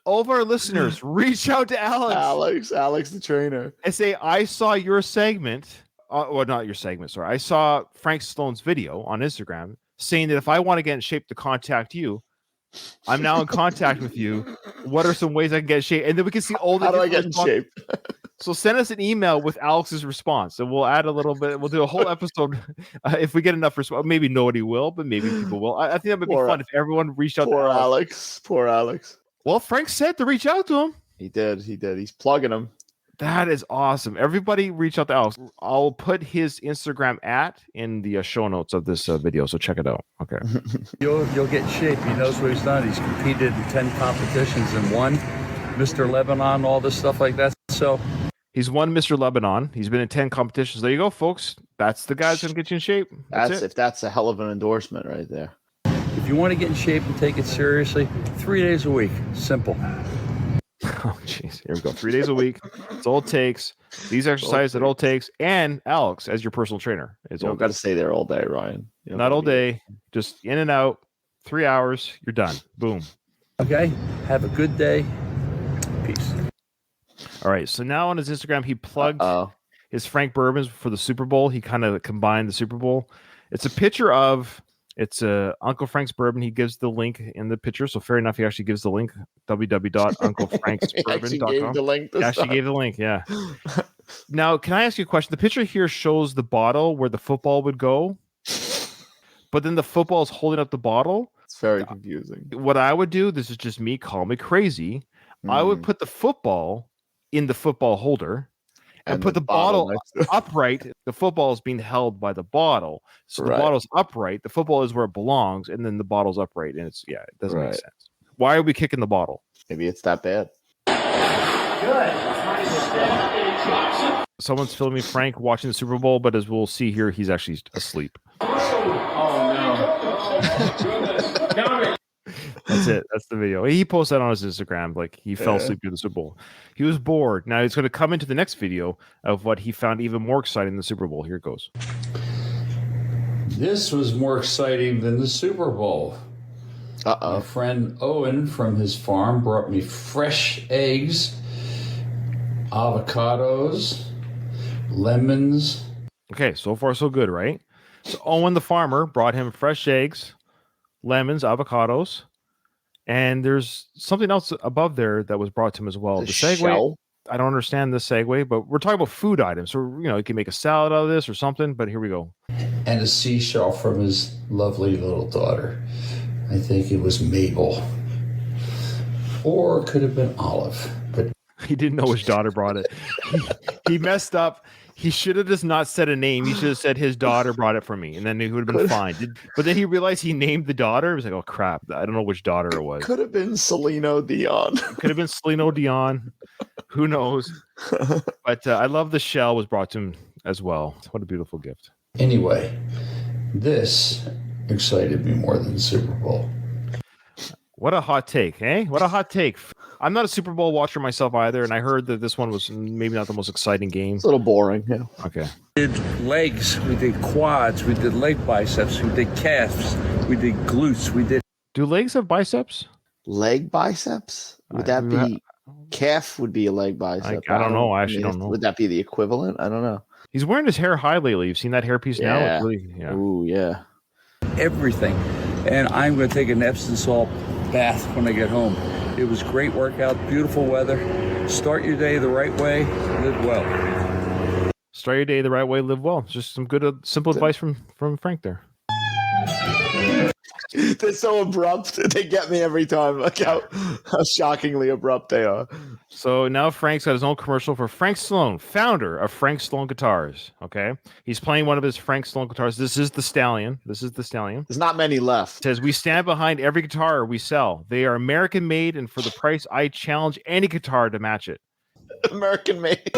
All of our listeners, reach out to Alex. Alex the trainer. And say, I saw your segment. Well, not your segment, sorry. I saw Frank Stallone's video on Instagram saying that if I want to get in shape to contact you, I'm now in contact with you. What are some ways I can get in shape? And then we can see all the How do I get in shape? So send us an email with Alex's response, and we'll add a little bit. We'll do a whole episode if we get enough response. Maybe nobody will, but maybe people will. I think that would be fun if everyone reached out to Alex. Poor Alex. Well, Frank said to reach out to him. He did. He's plugging him. That is awesome. Everybody reach out to Alex. I'll put his Instagram in the show notes of this video, so check it out. Okay. You'll get in shape. He knows what he's done. He's competed in 10 competitions and won. Mr. Lebanon, all this stuff like that. So he's won Mr. Lebanon. He's been in 10 competitions. There you go, folks. That's the guy that's going to get you in shape. That's a hell of an endorsement right there. If you want to get in shape and take it seriously, 3 days a week. Simple. Oh, jeez. Here we go. 3 days a week. It's all it takes. These exercises, it all takes. And Alex as your personal trainer. You don't got to stay there all day, Ryan. Not all day. Just in and out. 3 hours. You're done. Boom. Okay. Have a good day. Peace. All right. So now on his Instagram, he plugged his Frank Bourbons for the Super Bowl. He kind of combined the Super Bowl. It's a picture of... It's Uncle Frank's Bourbon. He gives the link in the picture. So fair enough, he actually gives the link, www.unclefranksbourbon.com. He actually gave the link, yeah. Now, can I ask you a question? The picture here shows the bottle where the football would go, but then the football is holding up the bottle. It's very confusing. What I would do, this is just me, call me crazy. I would put the football in the football holder. And put the bottle upright. The football is being held by the bottle. So the bottle's upright. The football is where it belongs. And then the bottle's upright. And it doesn't make sense. Why are we kicking the bottle? Maybe it's that bad. Good. Someone's filming Frank watching the Super Bowl, but as we'll see here, he's actually asleep. That's it. That's the video. He posted that on his Instagram. Like he fell asleep during the Super Bowl. He was bored. Now he's going to come into the next video of what he found even more exciting than the Super Bowl. Here it goes. This was more exciting than the Super Bowl. My friend Owen from his farm brought me fresh eggs, avocados, lemons. Okay, so far so good, right? So Owen the farmer brought him fresh eggs, lemons, avocados. And there's something else above there that was brought to him as well. The segue. Shell? I don't understand this segue, but we're talking about food items. So, you can make a salad out of this or something, but here we go. And a seashell from his lovely little daughter. I think it was Mabel. Or it could have been Olive. But he didn't know his daughter brought it. He messed up. He should have just not said a name. He should have said his daughter brought it for me, and then he would have been fine. But then he realized he named the daughter. He was like, oh, crap. I don't know which daughter it was. Could have been Celino Dion. Could have been Celino Dion. Who knows? But I love the shell was brought to him as well. What a beautiful gift. Anyway, this excited me more than the Super Bowl. What a hot take, eh? What a hot take. I'm not a Super Bowl watcher myself either, and I heard that this one was maybe not the most exciting game. It's a little boring, yeah. Okay. We did legs, we did quads, we did leg biceps, we did calves, we did glutes, Do legs have biceps? Leg biceps? Would that be... Calf would be a leg bicep. I don't know. I actually don't know. Would that be the equivalent? I don't know. He's wearing his hair high lately. You've seen that hairpiece now? Yeah. It's really, yeah. Ooh, yeah. everything. And I'm going to take an Epsom salt bath when I get home. It was great workout, beautiful weather. Start your day the right way, live well. Start your day the right way, live well. Just some good, simple advice from Frank there. They're so abrupt. They get me every time. Like how shockingly abrupt they are. So now Frank's got his own commercial for Frank Stallone, founder of Frank Stallone Guitars. Okay. He's playing one of his Frank Stallone guitars. This is the Stallion. There's not many left. It says, we stand behind every guitar we sell. They are American made, and for the price, I challenge any guitar to match it. American made.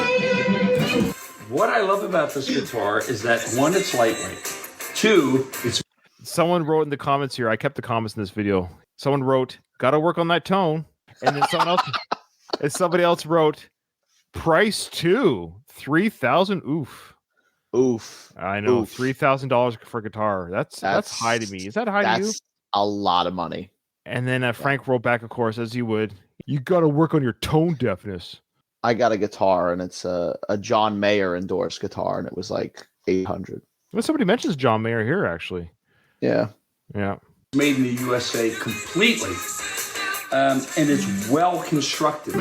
What I love about this guitar is that, one, it's lightweight. Two, it's... Someone wrote in the comments here, I kept the comments in this video. Someone wrote, gotta work on that tone. And then somebody else wrote, price too, $3,000. Oof. I know, $3,000 for a guitar. That's high to me. Is that high to you? That's a lot of money. And then Frank wrote back, of course, as he would, you gotta work on your tone deafness. I got a guitar, and it's a John Mayer endorsed guitar, and it was like $800. Well, somebody mentions John Mayer here, actually. Yeah. Made in the USA completely, and it's well constructed.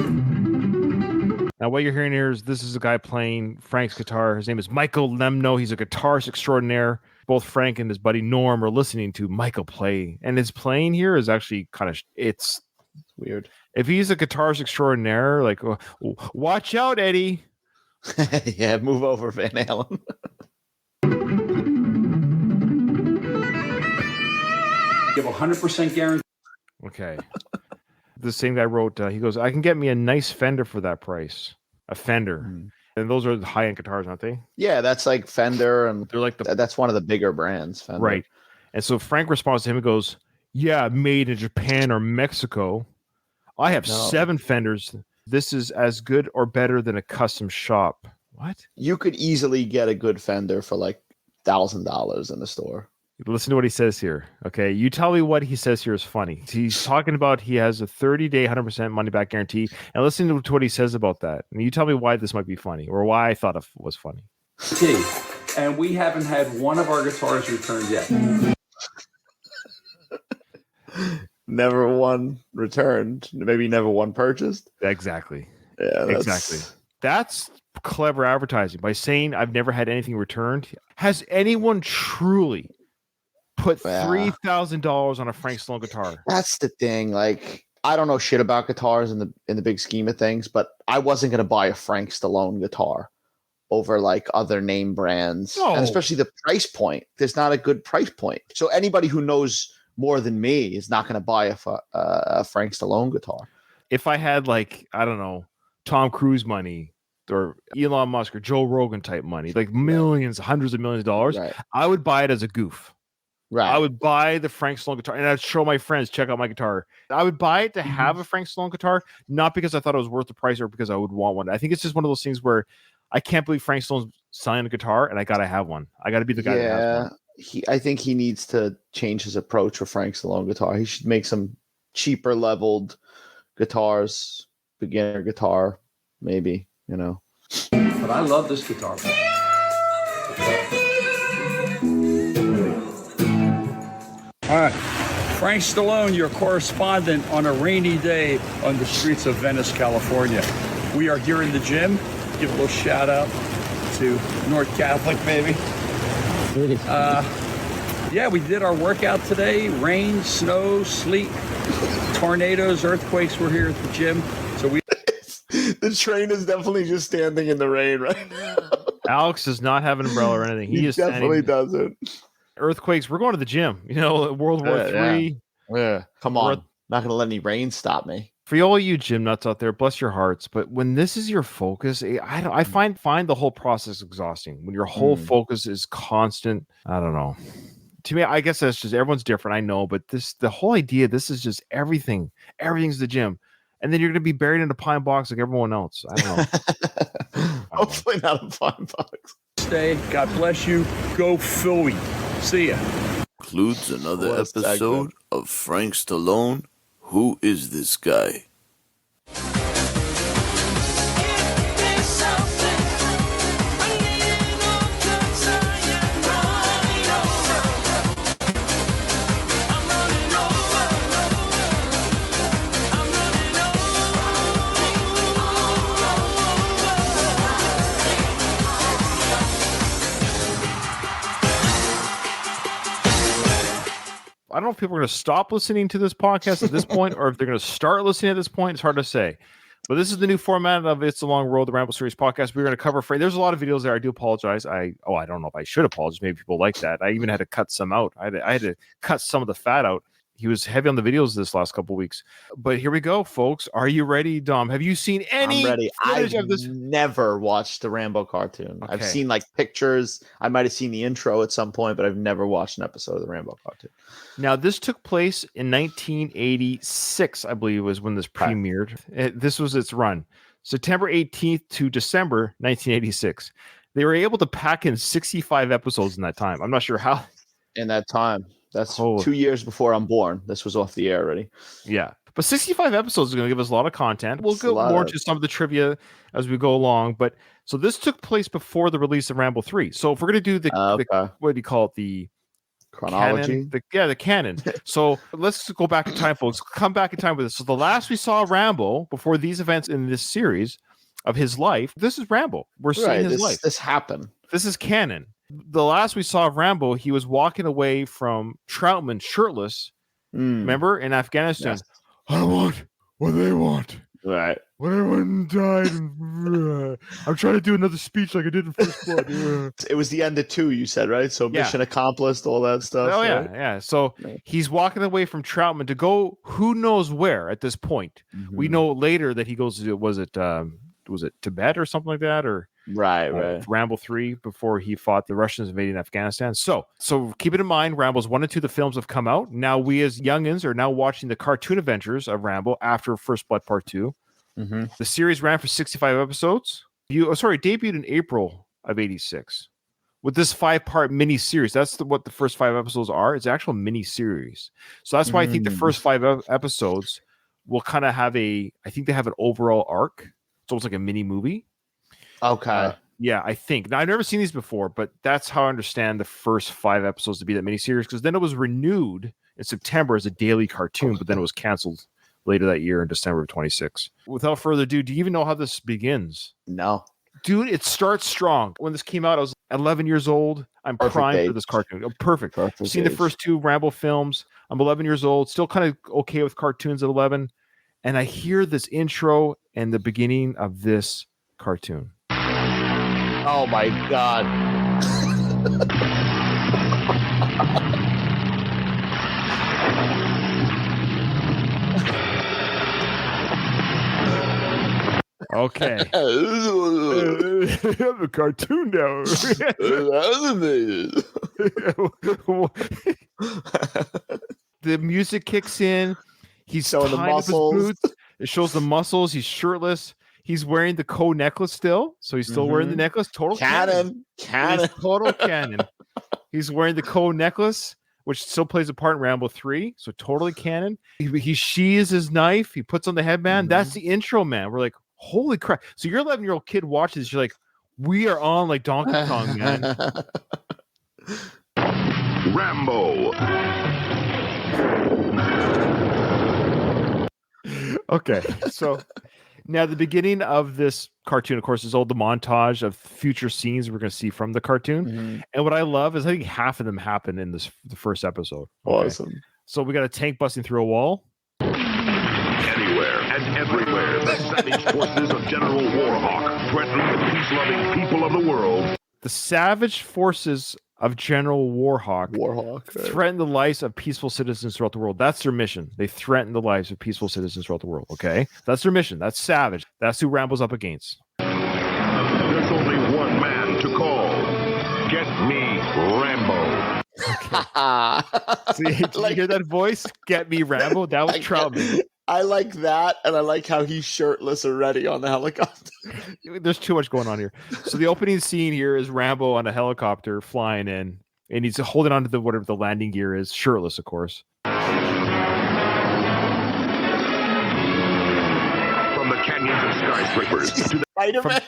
Now, what you're hearing here is this is a guy playing Frank's guitar. His name is Michael Lemno. He's a guitarist extraordinaire. Both Frank and his buddy Norm are listening to Michael play. And his playing here is actually kind of, it's weird. If he's a guitarist extraordinaire, like, watch out, Eddie. Yeah, move over, Van Halen. Give 100% guarantee. Okay. The same guy wrote, he goes, I can get me a nice Fender for that price. A Fender. And those are the high-end guitars, aren't they? Yeah, that's like Fender, and they're like that's one of the bigger brands, Fender. Right. And so Frank responds to him and goes, yeah, made in Japan or Mexico. I have 7 Fenders. This is as good or better than a custom shop. What? You could easily get a good Fender for like $1,000 in the store. Listen to what he says here. Okay. You tell me what he says here is funny. He's talking about he has a 30-day, 100% money back guarantee. And listen to what he says about that. And you tell me why this might be funny or why I thought it was funny. And we haven't had one of our guitars returned yet. Never one returned. Maybe never one purchased. Exactly. Yeah, exactly. That's clever advertising by saying I've never had anything returned. Has anyone truly put $3,000 on a Frank Stallone guitar? That's the thing. Like, I don't know shit about guitars in the big scheme of things, but I wasn't gonna buy a Frank Stallone guitar over like other name brands, and especially the price point. There's not a good price point. So anybody who knows more than me is not going to buy a Frank Stallone guitar. If I had like, I don't know, Tom Cruise money or Elon Musk or Joe Rogan type money, like millions, hundreds of millions of dollars, I would buy it as a goof. Right. I would buy the Frank Stallone guitar and I'd show my friends, check out my guitar. I would buy it to have a Frank Stallone guitar, not because I thought it was worth the price or because I would want one. I think it's just one of those things where I can't believe Frank Stallone's selling a guitar and I got to have one. I got to be the guy that has one. I think he needs to change his approach for Frank Stallone guitar. He should make some cheaper leveled guitars, beginner guitar, maybe, you know. But I love this guitar. All right. Frank Stallone, your correspondent on a rainy day on the streets of Venice, California. We are here in the gym. Give a little shout out to North Catholic, baby. Yeah, we did our workout today. Rain, snow, sleet, tornadoes, earthquakes were here at the gym. So we the train is definitely just standing in the rain right now. Alex does not have an umbrella or anything. He definitely doesn't. Earthquakes. We're going to the gym. You know, World War III. Yeah. Come on. Not going to let any rain stop me. For all you gym nuts out there, bless your hearts. But when this is your focus, I find the whole process exhausting. When your whole focus is constant, I don't know. To me, I guess that's just everyone's different. I know, but the whole idea, this is just everything. Everything's the gym, and then you're going to be buried in a pine box like everyone else. I don't know. Hopefully not a pine box. Stay. God bless you. Go Philly. See ya. Concludes another episode of Frank Stallone. Who is this guy? I don't know if people are going to stop listening to this podcast at this point or if they're going to start listening at this point. It's hard to say. But this is the new format of It's a Long Road, the Rambo Series podcast. We're going to cover There's a lot of videos there. I do apologize. I don't know if I should apologize. Maybe people like that. I even had to cut some out. I had to cut some of the fat out. He was heavy on the videos this last couple of weeks. But here we go, folks. Are you ready, Dom? Have you seen any? I'm ready. I've never watched the Rambo cartoon. Okay. I've seen like pictures. I might have seen the intro at some point, but I've never watched an episode of the Rambo cartoon. Now, this took place in 1986, I believe, was when this premiered. This was its run. September 18th to December 1986. They were able to pack in 65 episodes in that time. I'm not sure how. In that time. That's 2 years before I'm born. This was off the air already. Yeah. But 65 episodes is going to give us a lot of content. We'll go more into some of the trivia as we go along. But so this took place before the release of Rambo 3. So if we're going to do the what do you call it? The chronology? The canon. So let's go back in time, folks. Come back in time with this. So the last we saw Rambo before these events in this series of his life. This is Rambo. We're seeing his life. This happened. This is canon. The last we saw of Rambo, he was walking away from Troutman shirtless. Remember, in Afghanistan. Yes. I want what they want. Right. When everyone died, I'm trying to do another speech like I did in First Blood. It was the end of 2, you said, right? So mission accomplished, all that stuff. Oh, right? yeah. So he's walking away from Troutman to go who knows where at this point. Mm-hmm. We know later that he goes to, was it Tibet or something like that? Or right. Rambo 3 before he fought the Russians invading Afghanistan. So keep it in mind, Rambo's 1 and 2, the films have come out. Now we as youngins are now watching the cartoon adventures of Rambo after First Blood Part 2. Mm-hmm. The series ran for 65 episodes. Debuted in April of 86 with this 5-part mini series. That's what the first 5 episodes are. It's actual mini series. So that's why I think the first 5 episodes will kind of have I think they have an overall arc. It's almost like a mini movie. Okay. Yeah, I think. Now, I've never seen these before, but that's how I understand the first 5 episodes to be that mini series, because then it was renewed in September as a daily cartoon, but then it was canceled later that year in December of 26. Without further ado, do you even know how this begins? No. Dude, it starts strong. When this came out, I was 11 years old. I'm primed for this cartoon. Oh, perfect. I've seen the first 2 Rambo films. I'm 11 years old, still kind of okay with cartoons at 11. And I hear this intro and the beginning of this cartoon. Oh my God. Okay. I'm a cartoon now. Animated. The music kicks in. He's showing the muscles. His boots. It shows the muscles. He's shirtless. He's wearing the Coe necklace still. So he's still wearing the necklace. Total canon. Total canon. He's wearing the Coe necklace, which still plays a part in Rambo 3. So totally canon. He sheathes his knife. He puts on the headband. That's the intro, man. We're like, holy crap. So your 11-year-old kid watches this. You're like, we are on like Donkey Kong, man. Rambo. Okay. So now the beginning of this cartoon, of course, is all the montage of future scenes we're going to see from the cartoon. And what I love is I think half of them happen in the first episode. Okay? Awesome. So we got a tank busting through a wall. Anywhere and everywhere, the savage forces of General Warhawk threaten the peace-loving people of the world. The savage forces of General Warhawk threaten the lives of peaceful citizens throughout the world. That's their mission. They threaten the lives of peaceful citizens throughout the world. Okay, that's their mission. That's savage. That's who Rambo's up against. There's only one man to call. Get me Rambo. Okay. See, did you hear that voice? Get me Rambo. That was Troutman. I like that, and I like how he's shirtless already on the helicopter. There's too much going on here. So the opening scene here is Rambo on a helicopter flying in, and he's holding on to whatever the landing gear is, shirtless, of course. From the canyons of skyscrapers to the Spider-Man.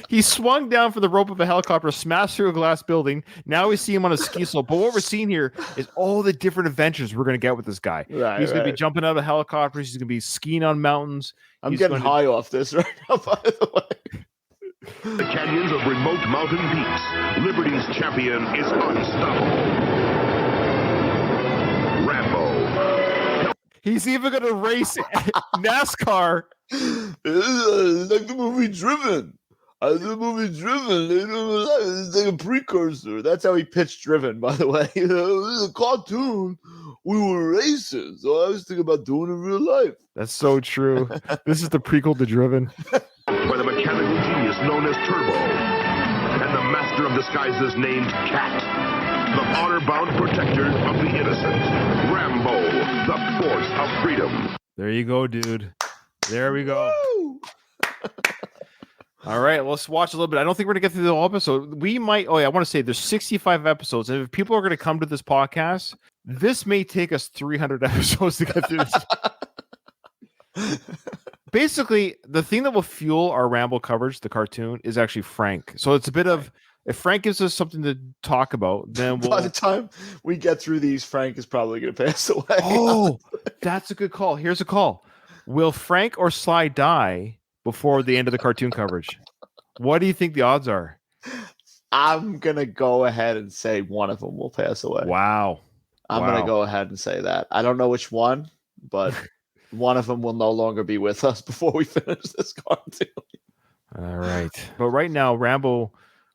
He swung down from the rope of a helicopter, smashed through a glass building. Now we see him on a ski slope. But what we're seeing here is all the different adventures we're going to get with this guy. He's going to be jumping out of helicopters. He's going to be skiing on mountains. I'm getting high off this right now, by the way. The canyons of remote mountain peaks. Liberty's champion is unstoppable. Rambo. He's even going to race NASCAR. It's like the movie Driven. The movie Driven, it's like a precursor. That's how he pitched Driven, by the way. It was a cartoon. We were racing, so I was thinking about doing it in real life. That's so true. This is the prequel to Driven. By the mechanical genius known as Turbo, and the master of disguises named Cat, the honor-bound protector of the innocent, Rambo, the force of freedom. There you go, dude. There we go. All right, let's watch a little bit. I don't think we're going to get through the whole episode. We might. Oh, yeah, I want to say there's 65 episodes. And if people are going to come to this podcast, this may take us 300 episodes to get through this. Basically, the thing that will fuel our Rambo coverage, the cartoon, is actually Frank. So it's a bit of, if Frank gives us something to talk about, then by the time we get through these, Frank is probably going to pass away. Oh, that's a good call. Here's a call. Will Frank or Sly die before the end of the cartoon coverage. What do you think the odds are? I'm gonna go ahead and say one of them will pass away. Wow. I'm gonna go ahead and say that. I don't know which one, but one of them will no longer be with us before we finish this cartoon. All right. But right now, Rambo,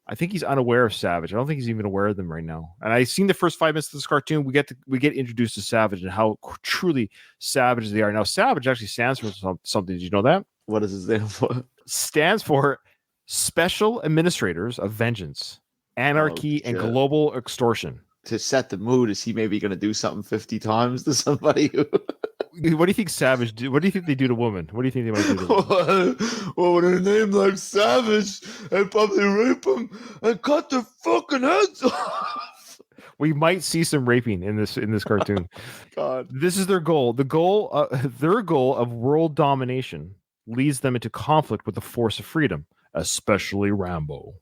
I think he's unaware of Savage. I don't think he's even aware of them right now. And I've seen the first 5 minutes of this cartoon. We get introduced to Savage and how truly savage they are. Now, Savage actually stands for something. Did you know that? What does it stand for? Stands for Special Administrators of Vengeance, Anarchy, and Global Extortion. To set the mood, is he maybe going to do something 50 times to somebody? What do you think Savage do? What do you think they do to women? What do you think they might do to women? Well, when a name like Savage, and probably rape them and cut their fucking heads off. We might see some raping in this cartoon. God, this is their goal. Their goal of world domination leads them into conflict with the force of freedom, especially Rambo.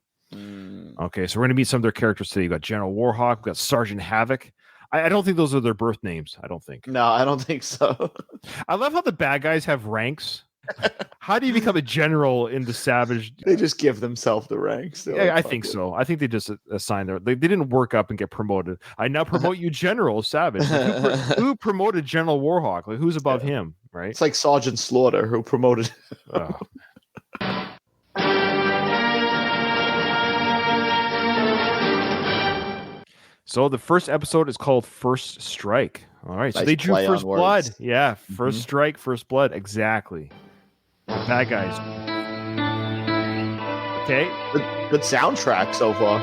Okay, so we're going to meet some of their characters today. You got General Warhawk, we got Sergeant Havoc. I don't think those are their birth names. I don't think. No, I don't think so. I love how the bad guys have ranks. How do you become a general in the Savage? They just give themselves the ranks. Yeah, I think so. I think they just assign they didn't work up and get promoted. I now promote you General Savage. Who promoted General Warhawk? Like, who's above him, right? It's like Sergeant Slaughter who promoted. Oh. So the first episode is called First Strike. All right. Nice. So they drew First Blood. Yeah. First Strike, First Blood. Exactly. The bad guys. Okay. Good soundtrack so far.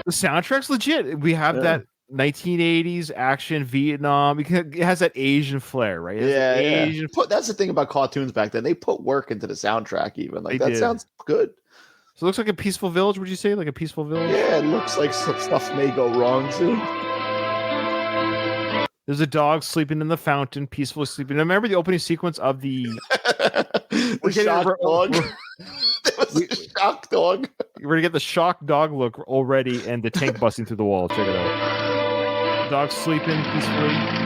The soundtrack's legit. We have that 1980s action, Vietnam. It has that Asian flair, right? Asian. That's the thing about cartoons back then. They put work into the soundtrack even. Like, that sounds good. So it looks like a peaceful village, would you say? Like a peaceful village? Yeah, it looks like some stuff may go wrong soon. There's a dog sleeping in the fountain, peacefully sleeping. Remember the opening sequence of the shock dog? There was a shock dog. We're going to get the shock dog look already and the tank busting through the wall. Check it out. Dog sleeping peacefully.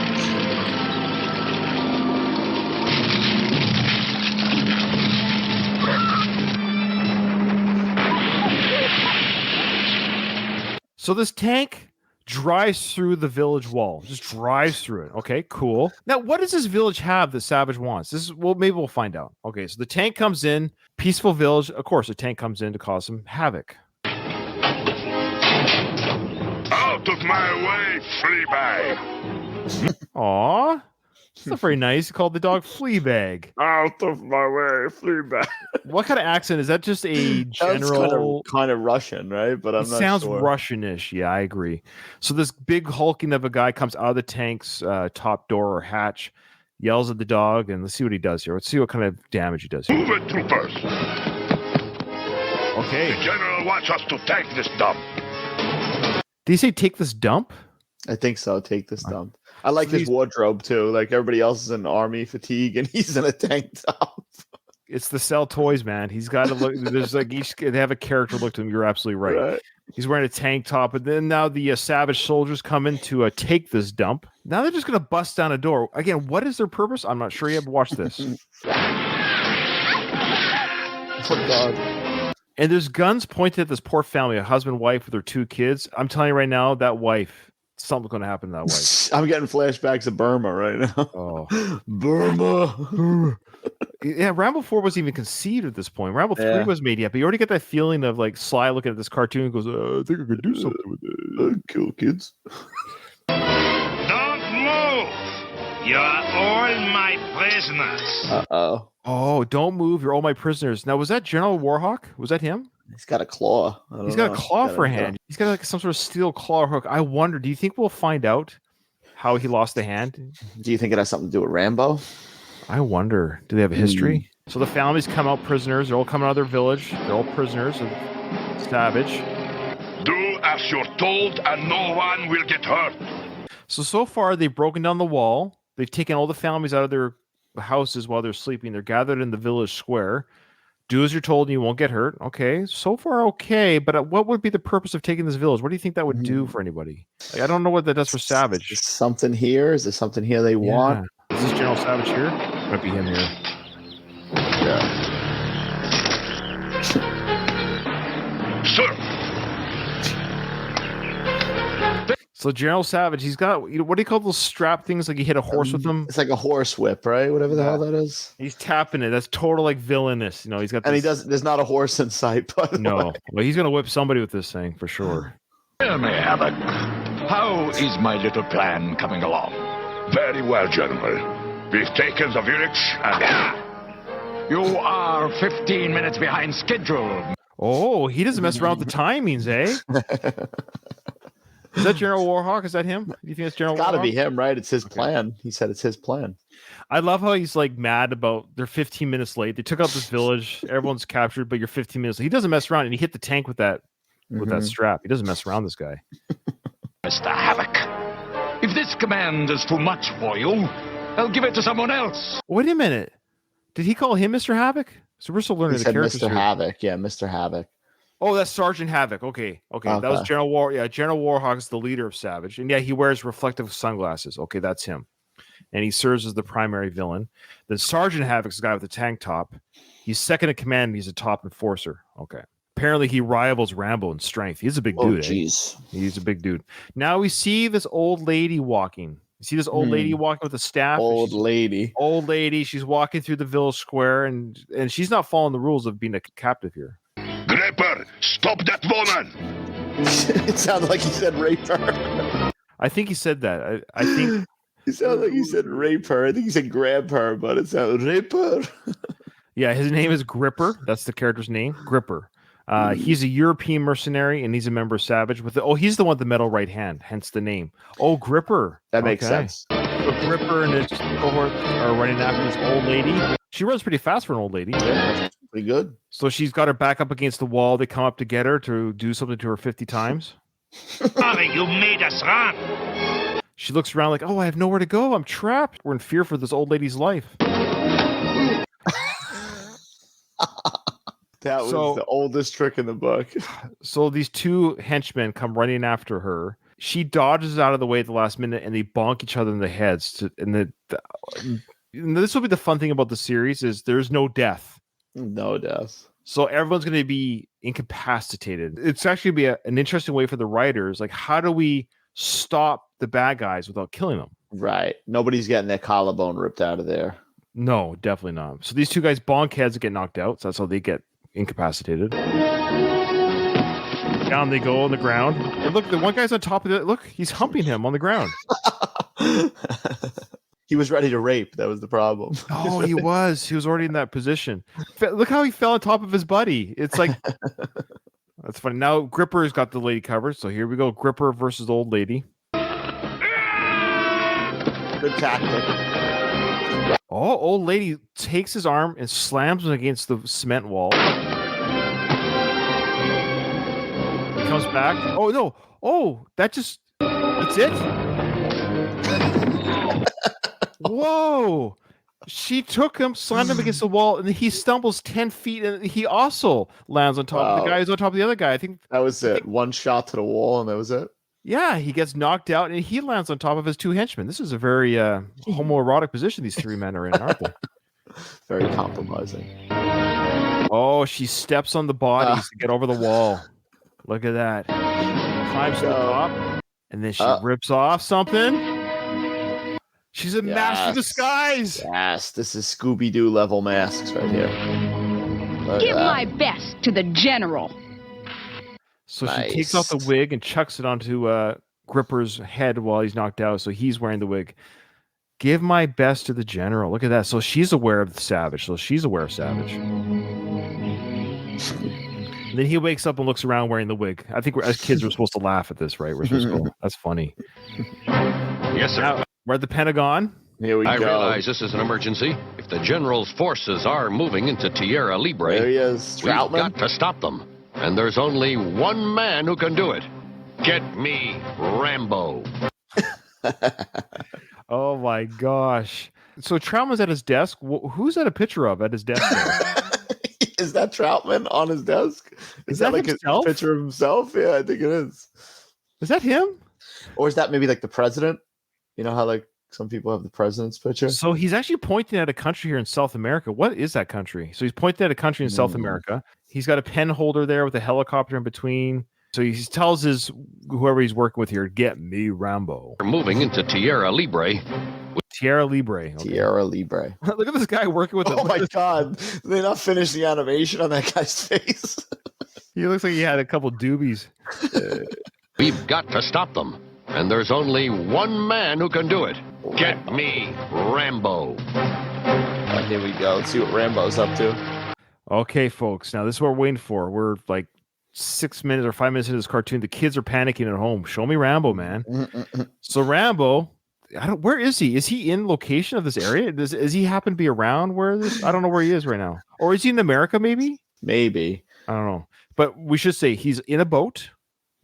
So this tank drives through the village wall, just drives through it. Okay, cool. Now, what does this village have that Savage wants? Maybe we'll find out. Okay, so the tank comes in, peaceful village. Of course, the tank comes in to cause some havoc. Out of my way, Fleabag! Aw, it's not very nice. You called the dog Fleabag. Out of my way, Fleabag. What kind of accent is that? Just a general kind of Russian, right? But I'm not sounds sure. Russianish. Yeah, I agree. So this big hulking of a guy comes out of the tank's top door or hatch, yells at the dog, and let's see what he does here. Let's see what kind of damage he does here. Move it, troopers. Okay. The general wants us to take this dump. Did he say take this dump? I think so. Take this dump. I like his wardrobe too. Like, everybody else is in army fatigue, and he's in a tank top. It's the sell toys, man. He's got to look. There's like they have a character look to him. You're absolutely right. He's wearing a tank top, and then now the Savage soldiers come in to take this dump. Now they're just going to bust down a door. Again, what is their purpose? I'm not sure yet. But watch this. Oh God. And there's guns pointed at this poor family, a husband, wife with their 2 kids. I'm telling you right now, that wife, something's going to happen to that wife. I'm getting flashbacks of Burma right now. Oh, Burma. Yeah, Rambo 4 wasn't even conceived at this point. Rambo 3 was made yet, but you already get that feeling of like Sly looking at this cartoon and goes, I think I could do something with it. Kill kids. Don't move! You're all my prisoners. Uh-oh. Oh, don't move. You're all my prisoners. Now, was that General Warhawk? Was that him? He's got a claw. He's got a claw for a hand. He's got like some sort of steel claw hook. I wonder, do you think we'll find out how he lost the hand? Do you think it has something to do with Rambo? I wonder. Do they have a history? So the families come out prisoners. They're all coming out of their village. They're all prisoners of Savage. Do as you're told and no one will get hurt. So far, they've broken down the wall. They've taken all the families out of their houses while they're sleeping. They're gathered in the village square. Do as you're told and you won't get hurt. Okay, so far okay, but what would be the purpose of taking this village? What do you think that would do for anybody? Like, I don't know what that does for Savage. Is something here? Is there something here they want? Is this General Savage here? Might be him here. Yeah. So General Savage, he's got what do you call those strap things? Like you hit a horse with them. It's like a horse whip, right? Whatever the hell that is. He's tapping it. That's total like villainous. He's got. And he does. There's not a horse in sight. But no, well, he's gonna whip somebody with this thing for sure. Tell me, Havoc, how is my little plan coming along? Very well, General. We've taken the village and... You are 15 minutes behind schedule. Oh, he doesn't mess around with the timings, eh? Is that General Warhawk? Is that him? Do you think it's General Warhawk? It's got to be him, right? It's his plan. He said it's his plan. I love how he's like mad about they're 15 minutes late. They took out this village. Everyone's captured, but you're 15 minutes late. He doesn't mess around, and he hit the tank with that strap. He doesn't mess around, this guy. Mr. Havoc, if this command is too much for you, I'll give it to someone else. Wait a minute. Did he call him Mr. Havoc? So we're still learning the characters. Mr. Havoc. Yeah, Mr. Havoc. Oh, that's Sergeant Havoc. Okay. That was General War. Yeah, General Warhawk is the leader of Savage, and yeah, he wears reflective sunglasses. Okay, that's him, and he serves as the primary villain. Then Sergeant Havoc's the guy with the tank top. He's second in command. And he's a top enforcer. Okay. Apparently, he rivals Rambo in strength. He's a big dude. Jeez. He's a big dude. Now we see this old lady walking. You see this old lady walking with a staff? Old lady. She's walking through the village square, and she's not following the rules of being a captive here. Gripper, stop that woman! It sounded like he said rape her. I think he said that. I think it sounded like he said rape her. I think he said grab her, but it sounded rape her. Yeah, his name is Gripper. That's the character's name, Gripper. He's a European mercenary, and he's a member of Savage. He's the one with the metal right hand, hence the name. Oh, Gripper. That makes sense. So Gripper and his cohort are running after this old lady. She runs pretty fast for an old lady. Yeah, pretty good. So she's got her back up against the wall. They come up to get her to do something to her 50 times. Father, you made us run. She looks around like, oh, I have nowhere to go. I'm trapped. We're in fear for this old lady's life. That was the oldest trick in the book. So these two henchmen come running after her. She dodges out of the way at the last minute, and they bonk each other in the heads. And this will be the fun thing about the series is there's no death. No death. So everyone's going to be incapacitated. It's actually be an interesting way for the writers. Like, how do we stop the bad guys without killing them? Right. Nobody's getting their collarbone ripped out of there. No, definitely not. So these two guys bonk heads and get knocked out. So that's how they get incapacitated. Down they go on the ground. And look, the one guy's on top of it. Look, he's humping him on the ground. He was ready to rape. That was the problem. Oh, he was. He was already in that position. Look how he fell on top of his buddy. It's like, that's funny. Now Gripper's got the lady covered. So here we go. Gripper versus the old lady. Good tactic. Oh, old lady takes his arm and slams him against the cement wall. He comes back. Oh, no. Oh, that's it? Whoa. She took him, slammed him against the wall, and he stumbles 10 feet, and he also lands on top of the guy who's on top of the other guy. I think that was it. One shot to the wall, and that was it. Yeah, he gets knocked out, and he lands on top of his two henchmen. This is a very homoerotic position these three men are in, aren't they? Very compromising. Oh, she steps on the bodies to get over the wall. Look at that. Climbs to the top, and then she rips off something. She's a master disguise. Yes, this is Scooby-Doo level masks right here. Give my best to the general. So she takes off the wig and chucks it onto Gripper's head while he's knocked out. So he's wearing the wig. Give my best to the general. Look at that. So she's aware of the Savage. So she's aware of Savage. And then he wakes up and looks around wearing the wig. I think as kids we're supposed to laugh at this, right? We're supposed to go, that's funny. Yes, sir. Now, we're at the Pentagon. Here we go. I realize this is an emergency. If the general's forces are moving into Tierra Libre, there he is. We've got to stop them. And there's only one man who can do it. Get me Rambo. Oh my gosh. So Troutman's at his desk. Who's that a picture of at his desk? Is that Troutman on his desk? Is that like himself? A picture of himself? Yeah, I think it is. Is that him? Or is that maybe like the president? You know how like some people have the president's picture? So he's actually pointing at a country here in South America. What is that country? So he's pointing at a country in South America. He's got a pen holder there with a helicopter in between. So he tells whoever he's working with here, get me Rambo. We're moving into Tierra Libre. Tierra Libre. Okay. Tierra Libre. Look at this guy working with Oh my God. Did they not finish the animation on that guy's face? He looks like he had a couple doobies. We've got to stop them. And there's only one man who can do it. Get me Rambo. Here we go. Let's see what Rambo's up to. Okay, folks. Now this is what we're waiting for. We're like 6 minutes or 5 minutes into this cartoon. The kids are panicking at home. Show me Rambo, man. So Rambo, where is he? Is he in location of this area? Does he happen to be around where this? I don't know where he is right now. Or is he in America? Maybe. I don't know. But we should say he's in a boat,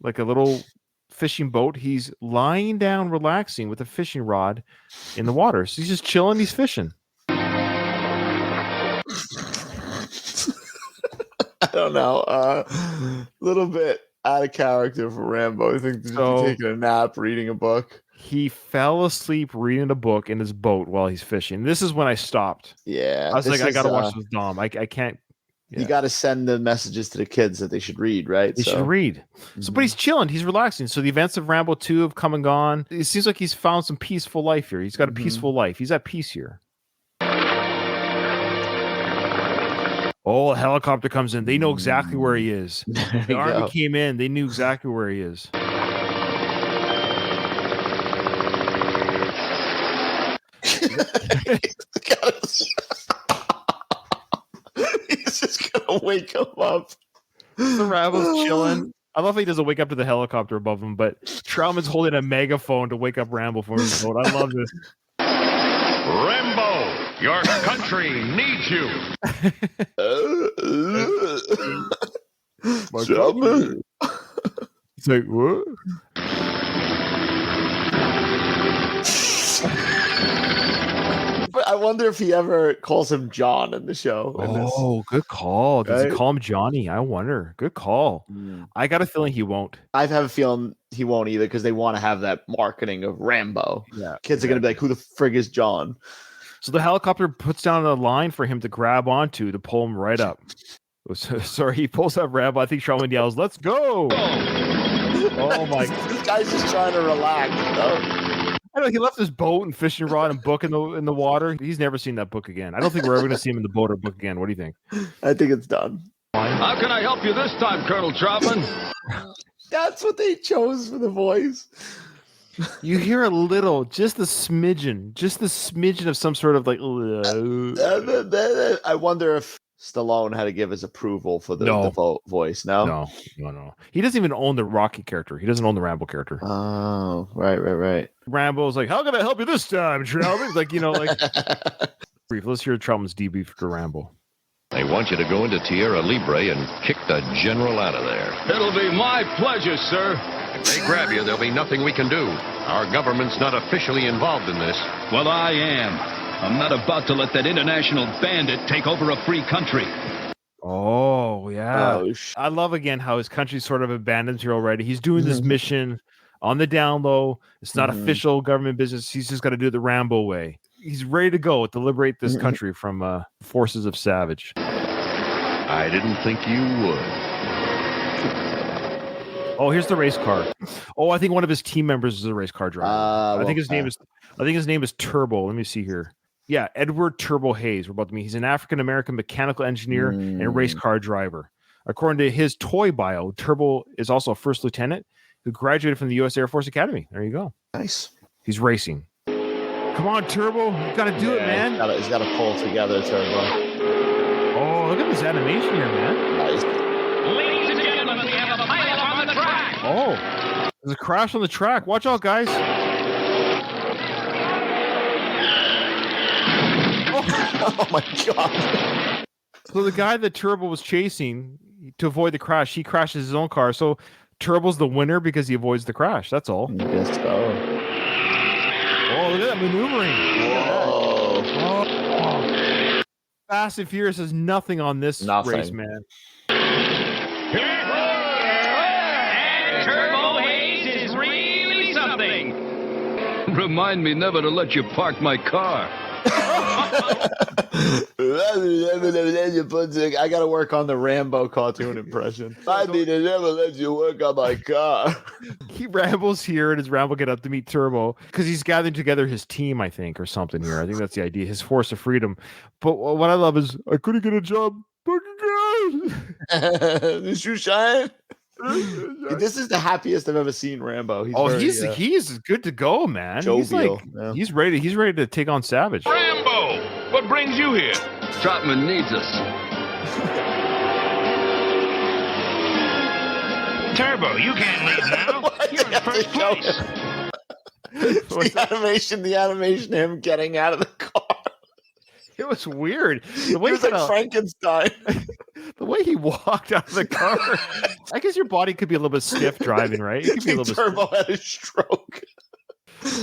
like a little fishing boat. He's lying down, relaxing with a fishing rod in the water. So he's just chilling. He's fishing. I don't know. A little bit out of character for Rambo. I think he's taking a nap, reading a book. He fell asleep reading a book in his boat while he's fishing. This is when I stopped. Yeah. I was like, I got to watch this with Dom. I can't. Yeah. You got to send the messages to the kids that they should read, right? They should read. So, but he's chilling. He's relaxing. So the events of Rambo 2 have come and gone. It seems like he's found some peaceful life here. He's got a peaceful life. He's at peace here. Oh, a helicopter comes in. They know exactly where he is. The army came in. They knew exactly where he is. He's just gonna wake him up. So Rambo's chilling. I love how he doesn't wake up to the helicopter above him, but Troutman's holding a megaphone to wake up Rambo for his boat. I love this. Rambo, your country needs you. It's like, what? But I wonder if he ever calls him John in the show. Oh, good call. Does he call him Johnny? I wonder. Good call. I got a feeling he won't. I have a feeling he won't either because they want to have that marketing of Rambo. Yeah, kids are going to be like, who the frig is John? So the helicopter puts down a line for him to grab onto to pull him right up. Sorry, he pulls up Rambo. I think Troutman yells, "Let's go!" Oh my! This guy's just trying to relax. I know he left his boat and fishing rod and book in the water. He's never seen that book again. I don't think we're ever going to see him in the boat or book again. What do you think? I think it's done. How can I help you this time, Colonel Troutman? That's what they chose for the voice. You hear a little, just a smidgen of some sort of like. I wonder if Stallone had to give his approval for the voice. No. He doesn't even own the Rocky character. He doesn't own the Rambo character. Oh, right. Rambo's like, how can I help you this time, Troutman? Brief. Let's hear Troutman's debrief for Rambo. They want you to go into Tierra Libre and kick the general out of there. It'll be my pleasure, sir. If they grab you, there'll be nothing we can do. Our government's not officially involved in this. Well, I am. I'm not about to let that international bandit take over a free country. Oh, yeah. I love, again, how his country sort of abandons here already. He's doing this mission on the down low. It's not official government business. He's just got to do it the Rambo way. He's ready to go to liberate this country from forces of Savage. I didn't think you would. Oh, here's the race car. Oh, I think one of his team members is a race car driver. I think his name is Turbo. Let me see here. Yeah, Edward Turbo Hayes. We're about to meet. He's an African-American mechanical engineer and race car driver. According to his toy bio, Turbo is also a first lieutenant who graduated from the U.S. Air Force Academy. There you go. Nice. He's racing. Come on, Turbo. You got to do it, man. He's got to pull together, Turbo. Oh, look at this animation here, man. Nice. Ladies and gentlemen, we have a pilot on the track. Oh, there's a crash on the track. Watch out, guys. Oh my God. So the guy that Turbo was chasing to avoid the crash, he crashes his own car. So Turbo's the winner because he avoids the crash. That's all. I guess so. Oh, look at that maneuvering. Oh. Fast and Furious has nothing on this race, man. And Turbo Hayes is really something. Remind me never to let you park my car. I got to work on the Rambo cartoon impression. I mean, I never let you work on my car. Rambo's here, and his Rambo get up to meet Turbo because he's gathering together his team, I think, or something here. I think that's the idea, his force of freedom. But what I love is, I couldn't get a job. Did you shine? This is the happiest I've ever seen Rambo. He's good to go, man. Jovial, he's ready to take on Savage. Rambo, what brings you here? Trotman needs us. Turbo, you can't leave now. You're in first place. The animation, him getting out of the car. It was weird. The way he was like Frankenstein. The way he walked out of the car. I guess your body could be a little bit stiff driving, right? It could be a little bit Turbo had a stroke.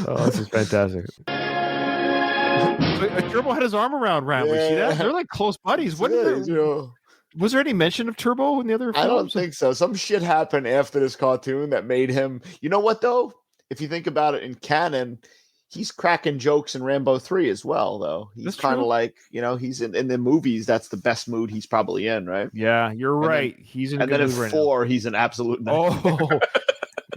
Oh, this is fantastic. Turbo had his arm around Rambo. Yeah. See that? They're like close buddies. Was there any mention of Turbo in the other films? I don't think so. Some shit happened after this cartoon that made him. You know what though? If you think about it in canon, he's cracking jokes in Rambo 3 as well, though. He's kind of like, he's in the movies. That's the best mood he's probably in, right? Yeah, you're right. He's in. And then in 4, he's an absolute nightmare. Oh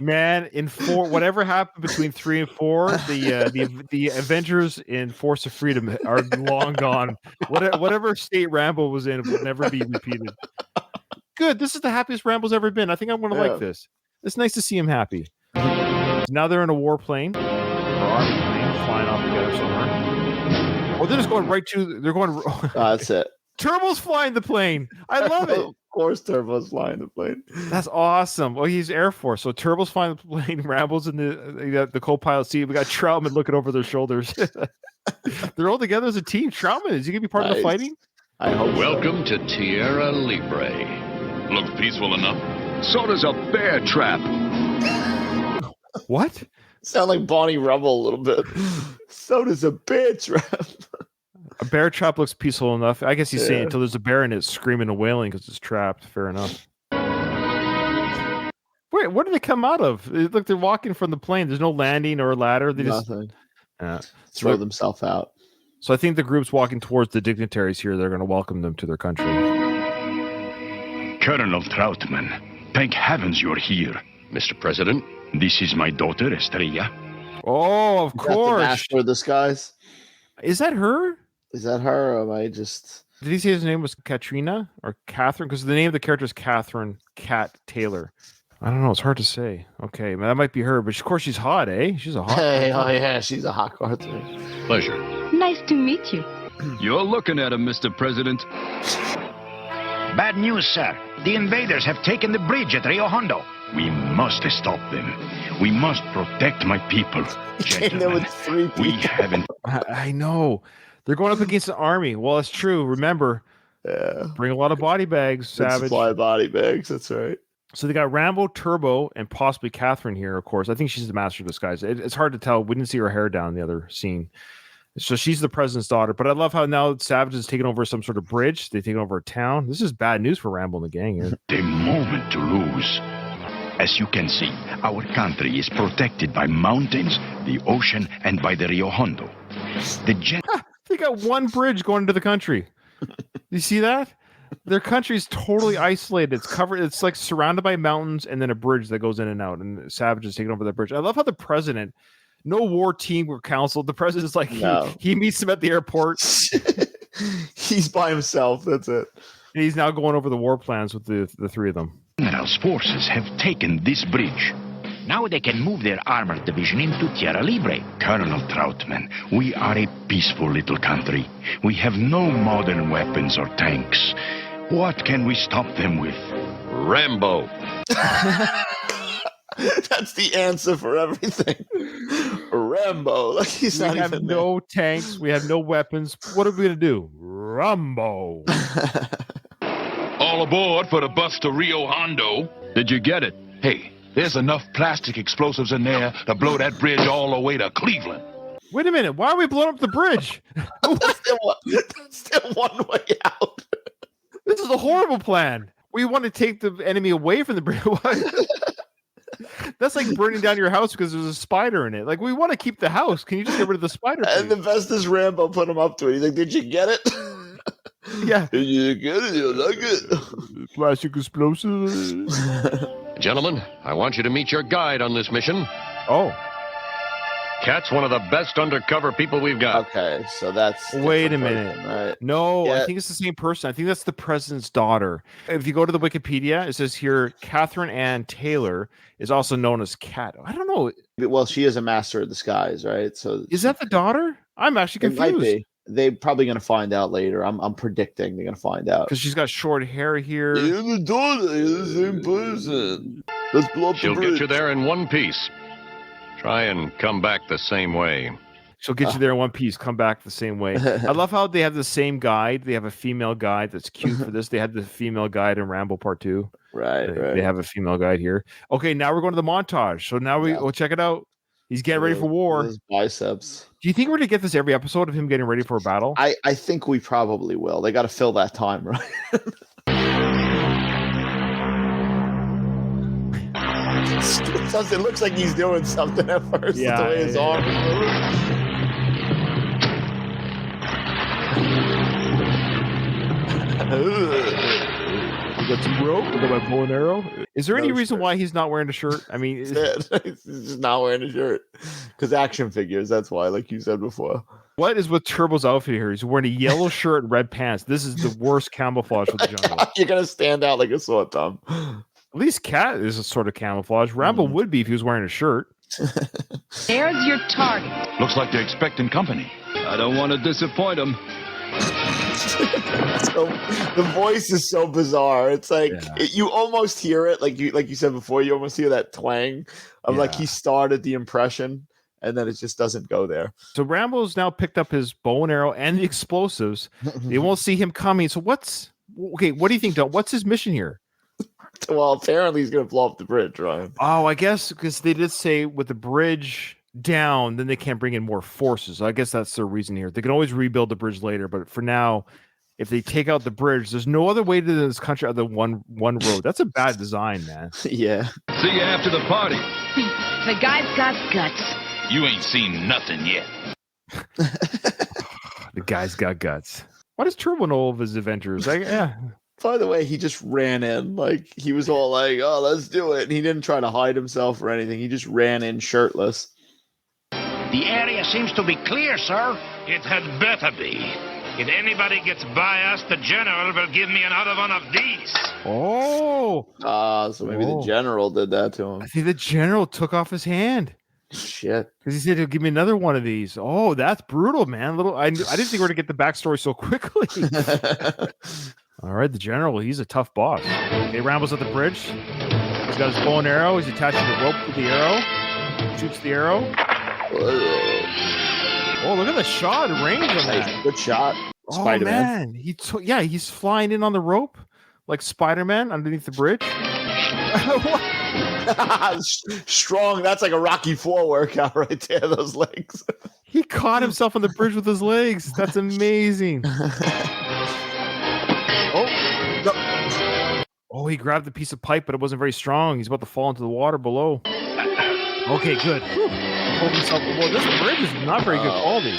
man, in 4, whatever happened between 3 and 4, the Avengers in Force of Freedom are long gone. Whatever state Rambo was in will never be repeated. Good. This is the happiest Rambo's ever been. I think I'm going to like this. It's nice to see him happy. Now they're in a warplane. Army plane flying off together somewhere. Oh, they're just going right to. They're going. That's it. Turbo's flying the plane. I love it. Of course, Turbo's flying the plane. That's awesome. Well, he's Air Force, so Turbo's flying the plane. Rambo's in the co-pilot seat. We got Troutman looking over their shoulders. They're all together as a team. Troutman, is he gonna be part of the fighting? I hope. Welcome to Tierra Libre. Looks peaceful enough. So does a bear trap. What? Sound like Bonnie Rubble a little bit. So does a bear trap. A bear trap looks peaceful enough. I guess he's saying until there's a bear in it screaming and wailing because it's trapped. Fair enough. Wait, where did they come out of? Look, they're walking from the plane. There's no landing or ladder. They Nothing. Just throw themselves out. So I think the group's walking towards the dignitaries here. They're going to welcome them to their country. Colonel Troutman, thank heavens you're here. Mr. President. This is my daughter, Estrella. Oh, of course. The Master of Disguise. Is that her? Is that her? Or am I just... Did he say his name was Katrina or Catherine? Because the name of the character is Catherine Cat Taylor. I don't know. It's hard to say. Okay, man, that might be her. But of course, she's hot, eh? She's a hot. Hey, oh yeah, she's a hot cartoon. Pleasure. Nice to meet you. You're looking at him, Mr. President. Bad news, sir. The invaders have taken the bridge at Rio Hondo. We must stop them. We must protect my people. Gentlemen, we haven't... I know. They're going up against the army. Well, it's true. Remember, bring a lot of body bags, Savage. Supply body bags, that's right. So they got Rambo, Turbo, and possibly Catherine here, of course. I think she's the Master of Disguise. It's hard to tell. We didn't see her hair down in the other scene. So she's the president's daughter. But I love how now Savage is taking over some sort of bridge. They take over a town. This is bad news for Rambo and the gang here. The moment to lose. As you can see, our country is protected by mountains, the ocean, and by the Rio Hondo. They got one bridge going into the country. You see that? Their country's totally isolated. It's covered. It's like surrounded by mountains and then a bridge that goes in and out. And Savage is taking over that bridge. I love how the president, no war team or council. The president's like, he meets them at the airport. He's by himself. That's it. And he's now going over the war plans with the three of them. General's forces have taken this bridge. Now they can move their armored division into Tierra Libre. Colonel Troutman, we are a peaceful little country. We have no modern weapons or tanks. What can we stop them with? Rambo. That's the answer for everything. Rambo. Like he's not have even no tanks. We have no weapons. What are we going to do? Rambo. All aboard for the bus to Rio Hondo. Did you get it? Hey, there's enough plastic explosives in there to blow that bridge all the way to Cleveland. Wait a minute. Why are we blowing up the bridge? That's still one way out. This is a horrible plan. We want to take the enemy away from the bridge. That's like burning down your house because there's a spider in it. Like, we want to keep the house. Can you just get rid of the spider? And the best is Rambo put him up to it. He's like, "Did you get it?" Yeah. Did you get it? You like it? Plastic explosives. Gentlemen, I want you to meet your guide on this mission. Oh. Cat's one of the best undercover people we've got. Okay, so that's... Wait a minute. Right? No, Yeah. I think it's the same person. I think that's the president's daughter. If you go to the Wikipedia, it says here, Catherine Ann Taylor is also known as Cat. I don't know. Well, she is a master of disguise, right? So Is that the daughter? I'm actually it might confused. be. They're probably going to find out later. I'm predicting they're going to find out. Because she's got short hair here. You're the daughter. You're the same person. Let's blow up She'll the bridge. get you there in one piece. Try and come back the same way. She'll get you there in one piece, come back the same way. I love how they have the same guide. They have a female guide that's cute for this. They had the female guide in Rambo Part 2. Right. They have a female guide here. Okay, now we're going to the montage. So now we'll check it out. He's getting ready for war. His biceps. Do you think we're going to get this every episode of him getting ready for a battle? I think we probably will. They got to fill that time, right? It looks like he's doing something at first. Yeah, the way his arm is moving. We got some rope. We got my bow and arrow. Is there any reason why he's not wearing a shirt? I mean, he's just not wearing a shirt because action figures. That's why, like you said before. What is with Turbo's outfit here? He's wearing a yellow shirt and red pants. This is the worst camouflage for the jungle. You're gonna stand out like a sore thumb. At least Cat is a sort of camouflage. Rambo would be if he was wearing a shirt. There's your target. Looks like they're expecting company. I don't want to disappoint them. So the voice is so bizarre. It's like you almost hear it, like you said before. You almost hear that twang of like he started the impression, and then it just doesn't go there. So Rambo's now picked up his bow and arrow and the explosives. They won't see him coming. So what do you think, Don? What's his mission here? Well, apparently he's going to blow up the bridge, Ryan. Oh, I guess because they did say with the bridge down, then they can't bring in more forces. So I guess that's their reason here. They can always rebuild the bridge later, but for now, if they take out the bridge, there's no other way to this country other than one road. That's a bad design, man. Yeah. See you after the party. The guy's got guts. You ain't seen nothing yet. The guy's got guts. Why does Turbo know all of his adventures? By the way, he just ran in. Like, he was all like, oh, let's do it. And he didn't try to hide himself or anything. He just ran in shirtless. The area seems to be clear, sir. It had better be. If anybody gets by us, the general will give me another one of these. Oh. So maybe the general did that to him. I think the general took off his hand. Shit. Because he said he'll give me another one of these. Oh, that's brutal, man. I didn't think we were going to get the backstory so quickly. All right, the general, he's a tough boss. Okay, Rambo's at the bridge. He's got his bow and arrow. He's attaching the rope to the arrow. Shoots the arrow. Oh, look at the shot, range on that. Good shot. Spider-Man. Oh, man. He's flying in on the rope like Spider-Man underneath the bridge. Strong. That's like a Rocky IV workout right there, those legs. He caught himself on the bridge with his legs. That's amazing. Oh, he grabbed the piece of pipe, but it wasn't very strong. He's about to fall into the water below. Okay, good. Hold himself. Well, this bridge is not very good quality.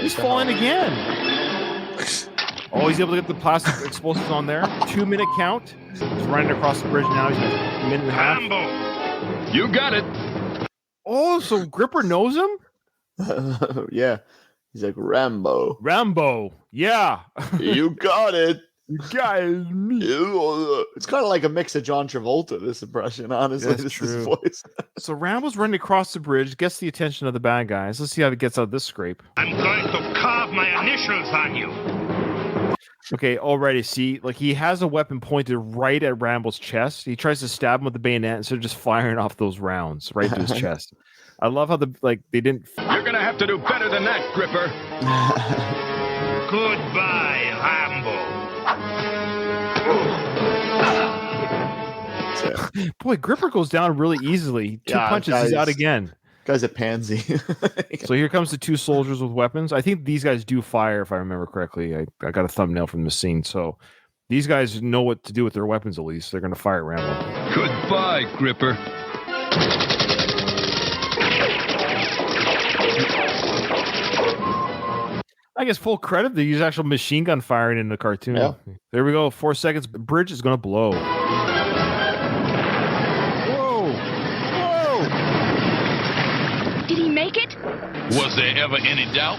He's falling again. Oh, he's able to get the plastic explosives on there. 2-minute count. He's running across the bridge now. He's got a minute and a half. Rambo. You got it. Oh, so Gripper knows him? Yeah. He's like, Rambo. Rambo. Yeah. You got it. You got it. It's kind of like a mix of John Travolta, this impression, honestly. That's true. His voice. So Rambo's running across the bridge, gets the attention of the bad guys. Let's see how he gets out of this scrape. I'm going to carve my initials on you. Okay, already see, like he has a weapon pointed right at Rambo's chest. He tries to stab him with the bayonet instead of just firing off those rounds right to his chest. I love how they didn't. You're gonna have to do better than that, Gripper. Goodbye, Rambo. Boy, Gripper goes down really easily. Two punches, he's out again. Guy's a pansy. So here comes the two soldiers with weapons. I think these guys do fire, if I remember correctly. I got a thumbnail from the scene. So these guys know what to do with their weapons, at least. They're going to fire at Rambo. Goodbye, Gripper. I guess full credit, they use actual machine gun firing in the cartoon. Yeah. There we go. 4 seconds. Bridge is going to blow. Whoa! Whoa! Did he make it? Was there ever any doubt?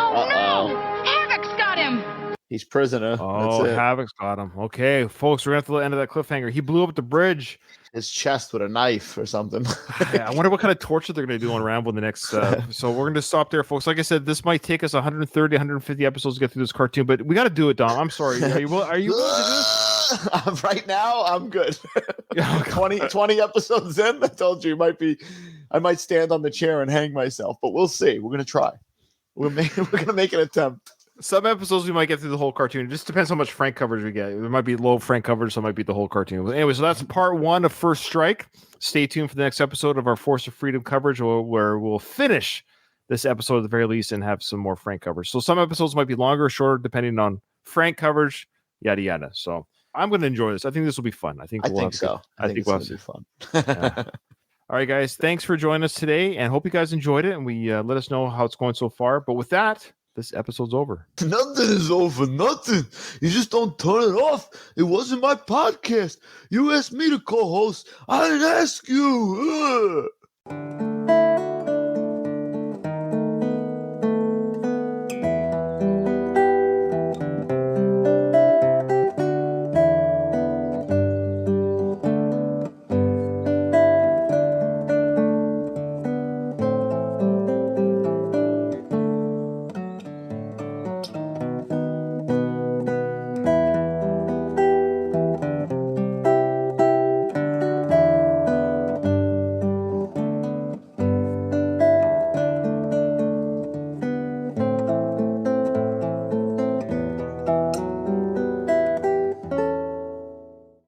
Oh no! Havoc's got him! He's prisoner. Oh, Havoc's got him. Okay, folks, we're going to the end of that cliffhanger. He blew up the bridge. His chest with a knife or something. I wonder what kind of torture they're going to do on Rambo in the next. So we're going to stop there, folks. Like I said, this might take us 130, 150 episodes to get through this cartoon, but we got to do it, Dom. I'm sorry. Are you willing to do this? Right now, I'm good. 20 episodes in, I told you I might stand on the chair and hang myself, but we'll see. We're going to try. We're going to make an attempt. Some episodes we might get through the whole cartoon. It just depends how much Frank coverage we get. There might be low Frank coverage, so it might be the whole cartoon. But anyway, so that's part 1 of First Strike. Stay tuned for the next episode of our Force of Freedom coverage, where we'll finish this episode at the very least and have some more Frank coverage. So some episodes might be longer or shorter depending on Frank coverage, yada yada. So I'm going to enjoy this. I think this will be fun. I think we'll so. I think we'll have be fun. Yeah. All right, guys. Thanks for joining us today, and hope you guys enjoyed it. And we let us know how it's going so far. But with that, this episode's over. Nothing is over. Nothing. You just don't turn it off. It wasn't my podcast. You asked me to co-host. I didn't ask you. Ugh.